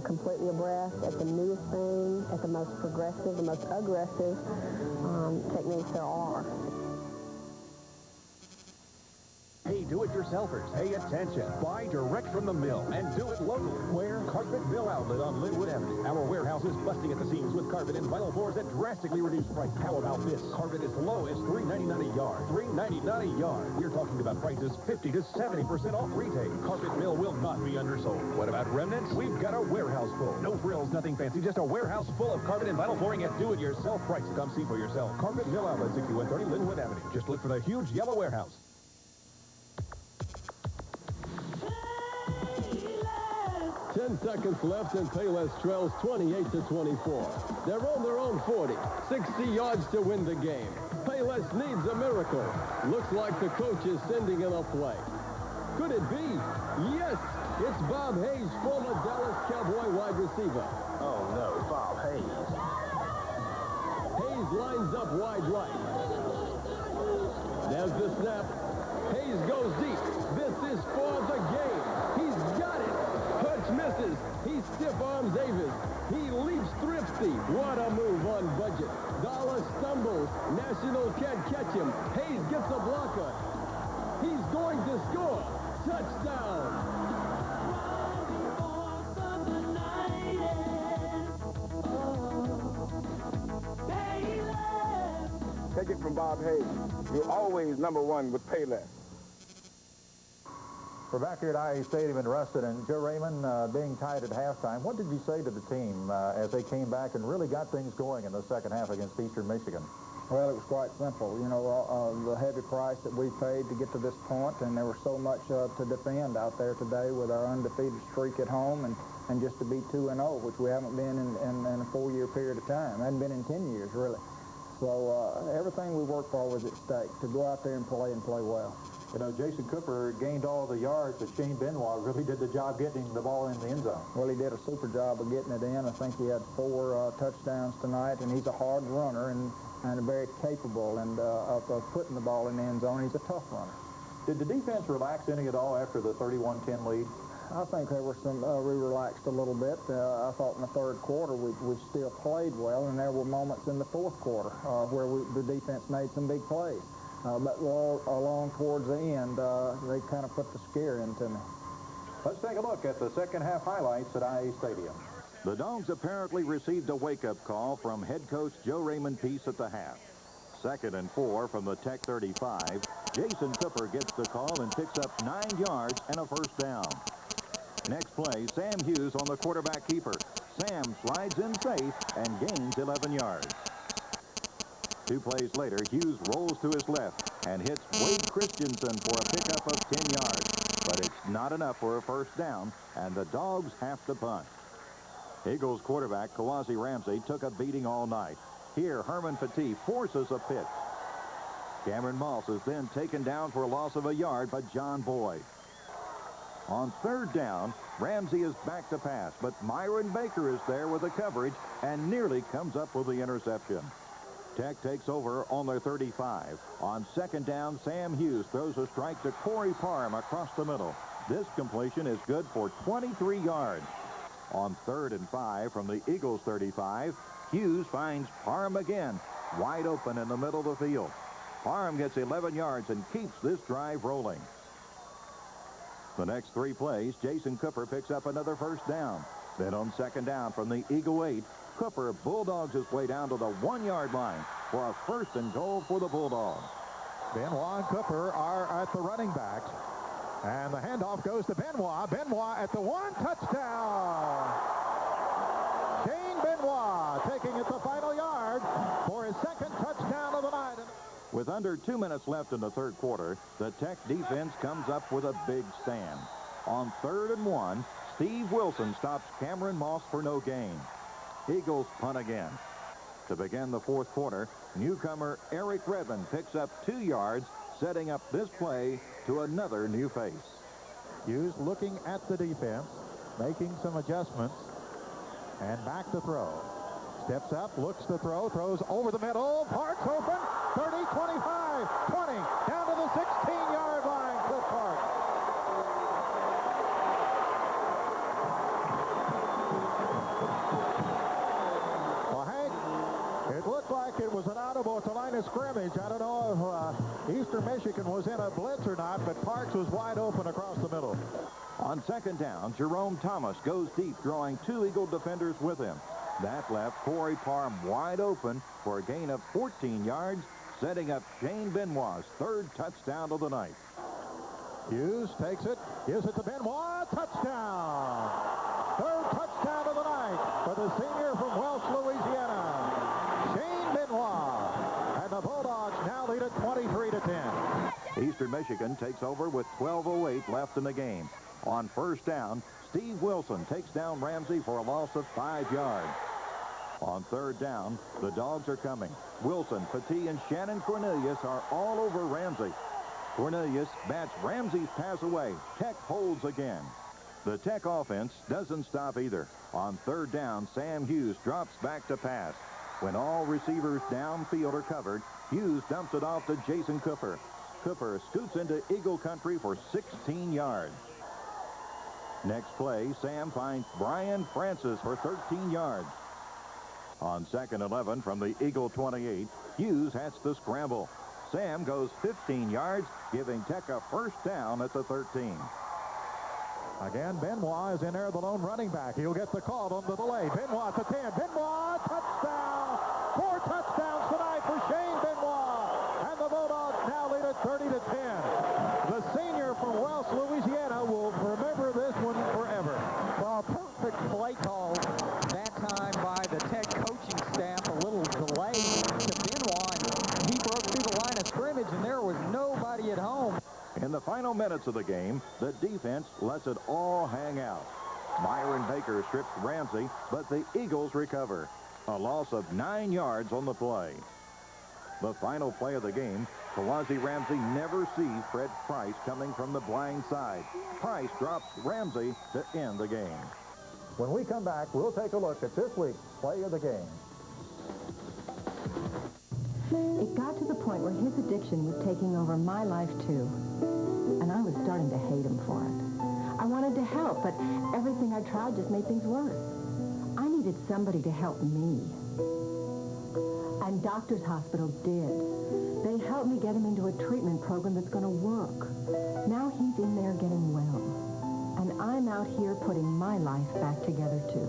completely abreast at the newest thing, at the most progressive, the most aggressive techniques there are. Hey, do-it-yourselfers, pay attention. Buy direct from the mill and do it locally. Where? Carpet Mill Outlet on Linwood Avenue. Our warehouse is busting at the seams with carpet and vinyl floors at drastically reduced price. How about this? Carpet as low as $3.99 a yard. $3.99 a yard. We're talking about prices 50 to 70% off retail. Carpet Mill will not be undersold. What about remnants? We've got a warehouse full. No frills, nothing fancy, just a warehouse full of carpet and vinyl flooring at do-it-yourself prices. Come see for yourself. Carpet Mill Outlet, 6130 Linwood Avenue. Just look for the huge yellow warehouse. 10 seconds left, and Payless trails 28-24. They're on their own 40. 60 yards to win the game. Payless needs a miracle. Looks like the coach is sending in a play. Could it be? Yes! It's Bob Hayes, former Dallas Cowboy wide receiver. Oh, no, Bob Hayes. Hayes lines up wide right. There's the snap. Hayes goes deep. This is for the game. He's got it. Hurts misses. He stiff-arms Davis. He leaps thrifty. What a move on budget. Dollar stumbles. National can't catch him. Hayes gets a blocker. He's going to score. Touchdown. Take it from Bob Hayes. You're always #1 with Payless. We're back here at IE Stadium in Ruston, and Joe Raymond being tied at halftime. What did you say to the team as they came back and really got things going in the second half against Eastern Michigan? Well, it was quite simple. You know, the heavy price that we paid to get to this point, and there was so much to defend out there today with our undefeated streak at home and just to be 2-0, which we haven't been in a 4-year period of time. Hadn't been in 10 years, really. So everything we worked for was at stake, to go out there and play well. You know, Jason Cooper gained all the yards, but Shane Benoit really did the job getting the ball in the end zone. Well, he did a super job of getting it in. I think he had 4 touchdowns tonight, and he's a hard runner and very capable of putting the ball in the end zone. He's a tough runner. Did the defense relax any at all after the 31-10 lead? I think there were some, we relaxed a little bit. I thought in the third quarter we still played well, and there were moments in the fourth quarter where the defense made some big plays. But along towards the end, they kind of put the scare into me. Let's take a look at the second half highlights at IE Stadium. The Dogs apparently received a wake-up call from head coach Joe Raymond Peace at the half. 2nd and 4 from the Tech 35. Jason Cooper gets the call and picks up 9 yards and a first down. Next play, Sam Hughes on the quarterback keeper. Sam slides in safe and gains 11 yards. 2 plays later, Hughes rolls to his left and hits Wade Christensen for a pickup of 10 yards. But it's not enough for a first down, and the Dogs have to punt. Eagles quarterback Kawasi Ramsey took a beating all night. Here, Herman Petit forces a pitch. Cameron Moss is then taken down for a loss of a yard by John Boyd. On 3rd down, Ramsey is back to pass, but Myron Baker is there with the coverage and nearly comes up with the interception. Tech takes over on their 35. On 2nd down, Sam Hughes throws a strike to Corey Parham across the middle. This completion is good for 23 yards. On 3rd and 5 from the Eagles 35, Hughes finds Parham again, wide open in the middle of the field. Parham gets 11 yards and keeps this drive rolling. The next 3 plays, Jason Cooper picks up another first down. Then on second down from the Eagle 8, Cooper bulldogs his way down to the 1-yard line for a 1st and goal for the Bulldogs. Benoit and Cooper are at the running backs. And the handoff goes to Benoit. Benoit at the 1, touchdown. Shane Benoit taking it the final yard for his 2nd touchdown of the night. With under 2 minutes left in the 3rd quarter, the Tech defense comes up with a big stand. On 3rd and 1, Steve Wilson stops Cameron Moss for no gain. Eagles punt again. To begin the 4th quarter, newcomer Eric Redmond picks up 2 yards, setting up this play to another new face. Hughes looking at the defense, making some adjustments, and back to throw. Steps up, looks to throw, throws over the middle. Parks open, 30, 25, 20, down to the 16-yard line, Cliff Parks. Well, Hank, it looked like it was an audible at the line of scrimmage. I don't know if Eastern Michigan was in a blitz or not, but Parks was wide open across the middle. On second down, Jerome Thomas goes deep, drawing 2 Eagle defenders with him. That left Corey Parham wide open for a gain of 14 yards, setting up Shane Benoit's 3rd touchdown of the night. Hughes takes it, gives it to Benoit, touchdown! 3rd touchdown of the night for the senior from Welch, Louisiana, Shane Benoit. And the Bulldogs now lead it 23-10. Eastern Michigan takes over with 12:08 left in the game. On 1st down, Steve Wilson takes down Ramsey for a loss of 5 yards. On 3rd down, the Dogs are coming. Wilson, Petit, and Shannon Cornelius are all over Ramsey. Cornelius bats Ramsey's pass away. Tech holds again. The Tech offense doesn't stop either. On 3rd down, Sam Hughes drops back to pass. When all receivers downfield are covered, Hughes dumps it off to Jason Cooper. Cooper scoots into Eagle country for 16 yards. Next play, Sam finds Brian Francis for 13 yards. On 2nd 11 from the Eagle 28, Hughes has to scramble. Sam goes 15 yards, giving Tech a 1st down at the 13. Again, Benoit is in there, the lone running back. He'll get the call on the delay. Benoit to 10. Benoit, touchdown! 4 touchdowns tonight for Shane Benoit. And the Bulldogs now lead it 30-10. The senior from Welch, Louisiana will remember this one forever. Well, perfect play call that time by the Tech coaching staff. A little delay to Benoit. He broke through the line of scrimmage, and there was nobody at home. In the final minutes of the game, the defense lets it all hang out. Myron Baker strips Ramsey, but the Eagles recover. A loss of 9 yards on the play. The final play of the game, Kawazi Ramsey never sees Fred Price coming from the blind side. Price drops Ramsey to end the game. When we come back, we'll take a look at this week's play of the game. It got to the point where his addiction was taking over my life, too. And I was starting to hate him for it. I wanted to help, but everything I tried just made things worse. I needed somebody to help me. And Doctors Hospital did. They helped me get him into a treatment program that's going to work. Now he's in there getting well. And I'm out here putting my life back together, too.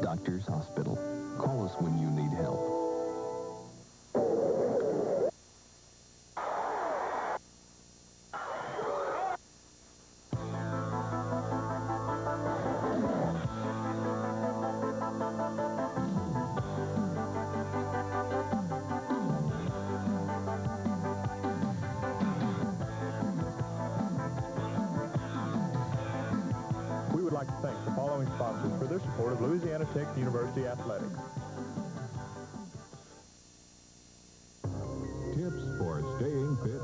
Doctors Hospital. Call us when you need help. Like to thank the following sponsors for their support of Louisiana Tech University Athletics. Tips for staying fit.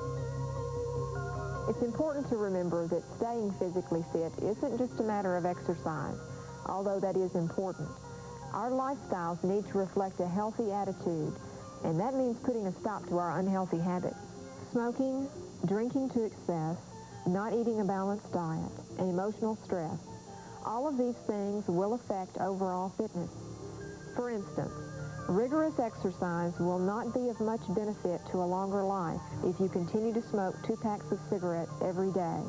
It's important to remember that staying physically fit isn't just a matter of exercise, although that is important. Our lifestyles need to reflect a healthy attitude, and that means putting a stop to our unhealthy habits. Smoking, drinking to excess, not eating a balanced diet, and emotional stress. All of these things will affect overall fitness. For instance, Rigorous exercise will not be of much benefit to a longer life if you continue to smoke 2 packs of cigarettes every day.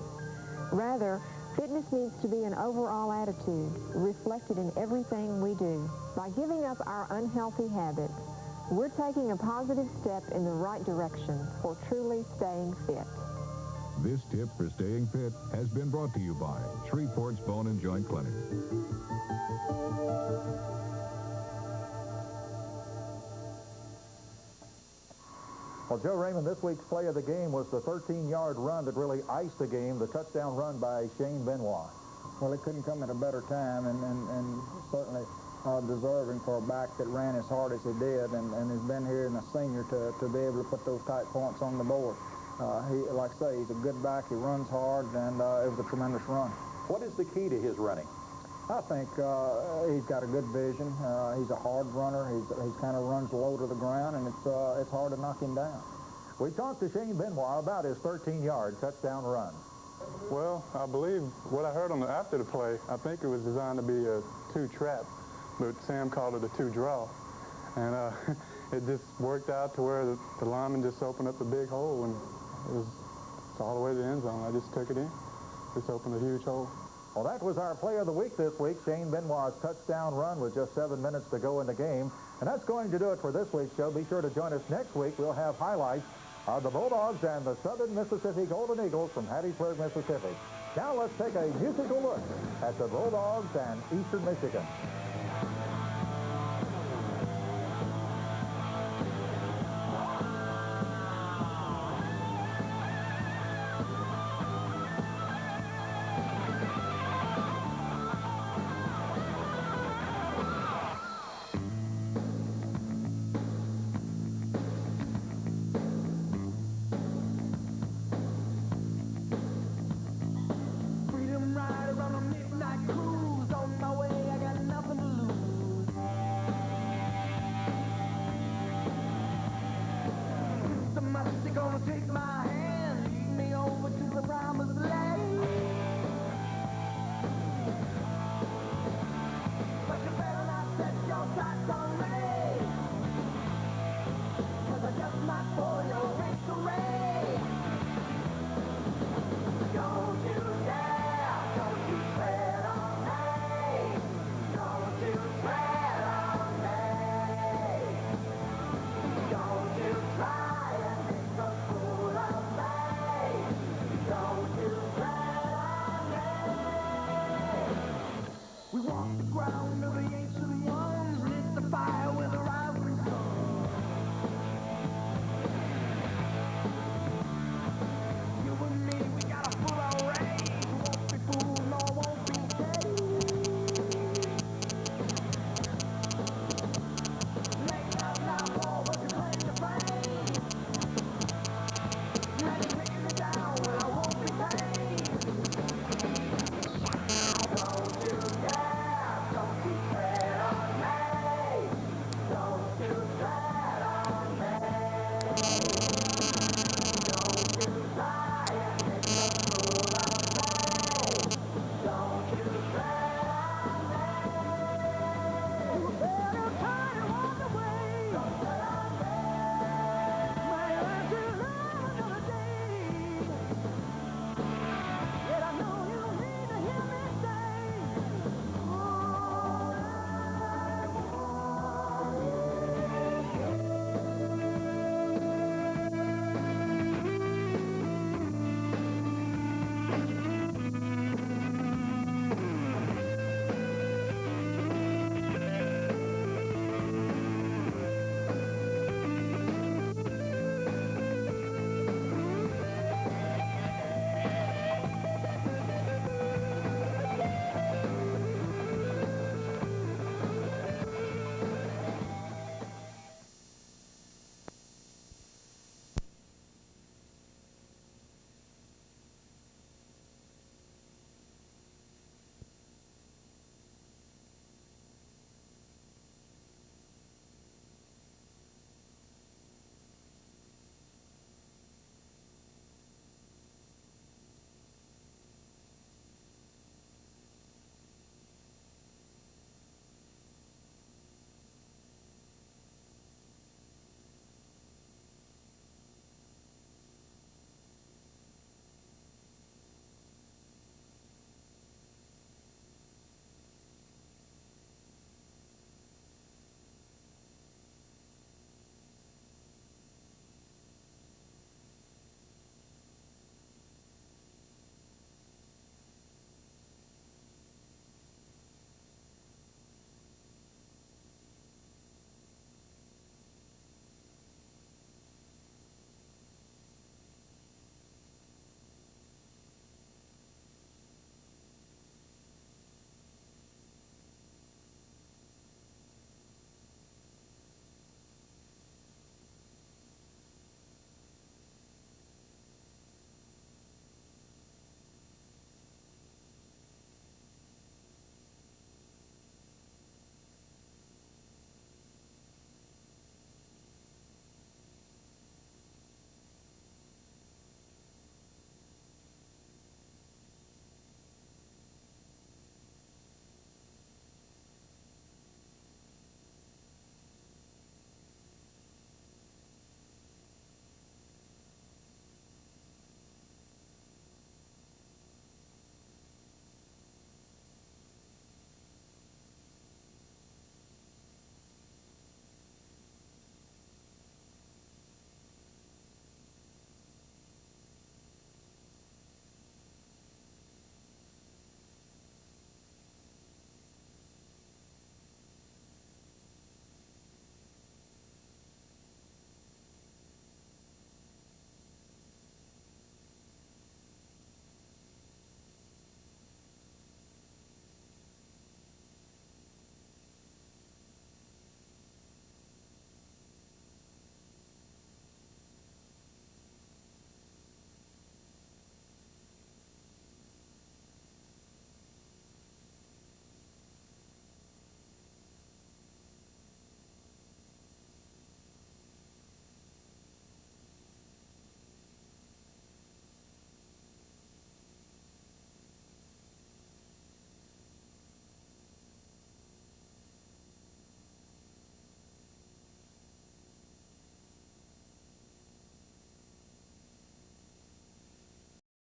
Rather, fitness needs to be an overall attitude, reflected in everything we do. By giving up our unhealthy habits, we're taking a positive step in the right direction for truly staying fit. This tip for staying fit has been brought to you by Shreveport's Bone and Joint Clinic. Well, Joe Raymond, this week's play of the game was the 13-yard run that really iced the game, the touchdown run by Shane Benoit. Well, it couldn't come at a better time, and certainly deserving for a back that ran as hard as he did, and has been here and a senior to be able to put those tight points on the board. Like I say, he's a good back. He runs hard, and it was a tremendous run. What is the key to his running? I think he's got a good vision. He's a hard runner. He's kind of runs low to the ground, and it's hard to knock him down. We talked to Shane Benoit about his 13-yard touchdown run. Well, I believe what I heard after the play, I think it was designed to be a 2-trap, but Sam called it a 2-draw. And it just worked out to where the lineman just opened up a big hole, and it's all the way to the end zone. I just took it in. Just opened a huge hole. Well, that was our play of the week this week, Shane Benoit's touchdown run with just 7 minutes to go in the game. And that's going to do it for this week's show. Be sure to join us next week. We'll have highlights of the Bulldogs and the Southern Mississippi Golden Eagles from Hattiesburg, Mississippi. Now let's take a musical look at the Bulldogs and Eastern Michigan. Gonna take my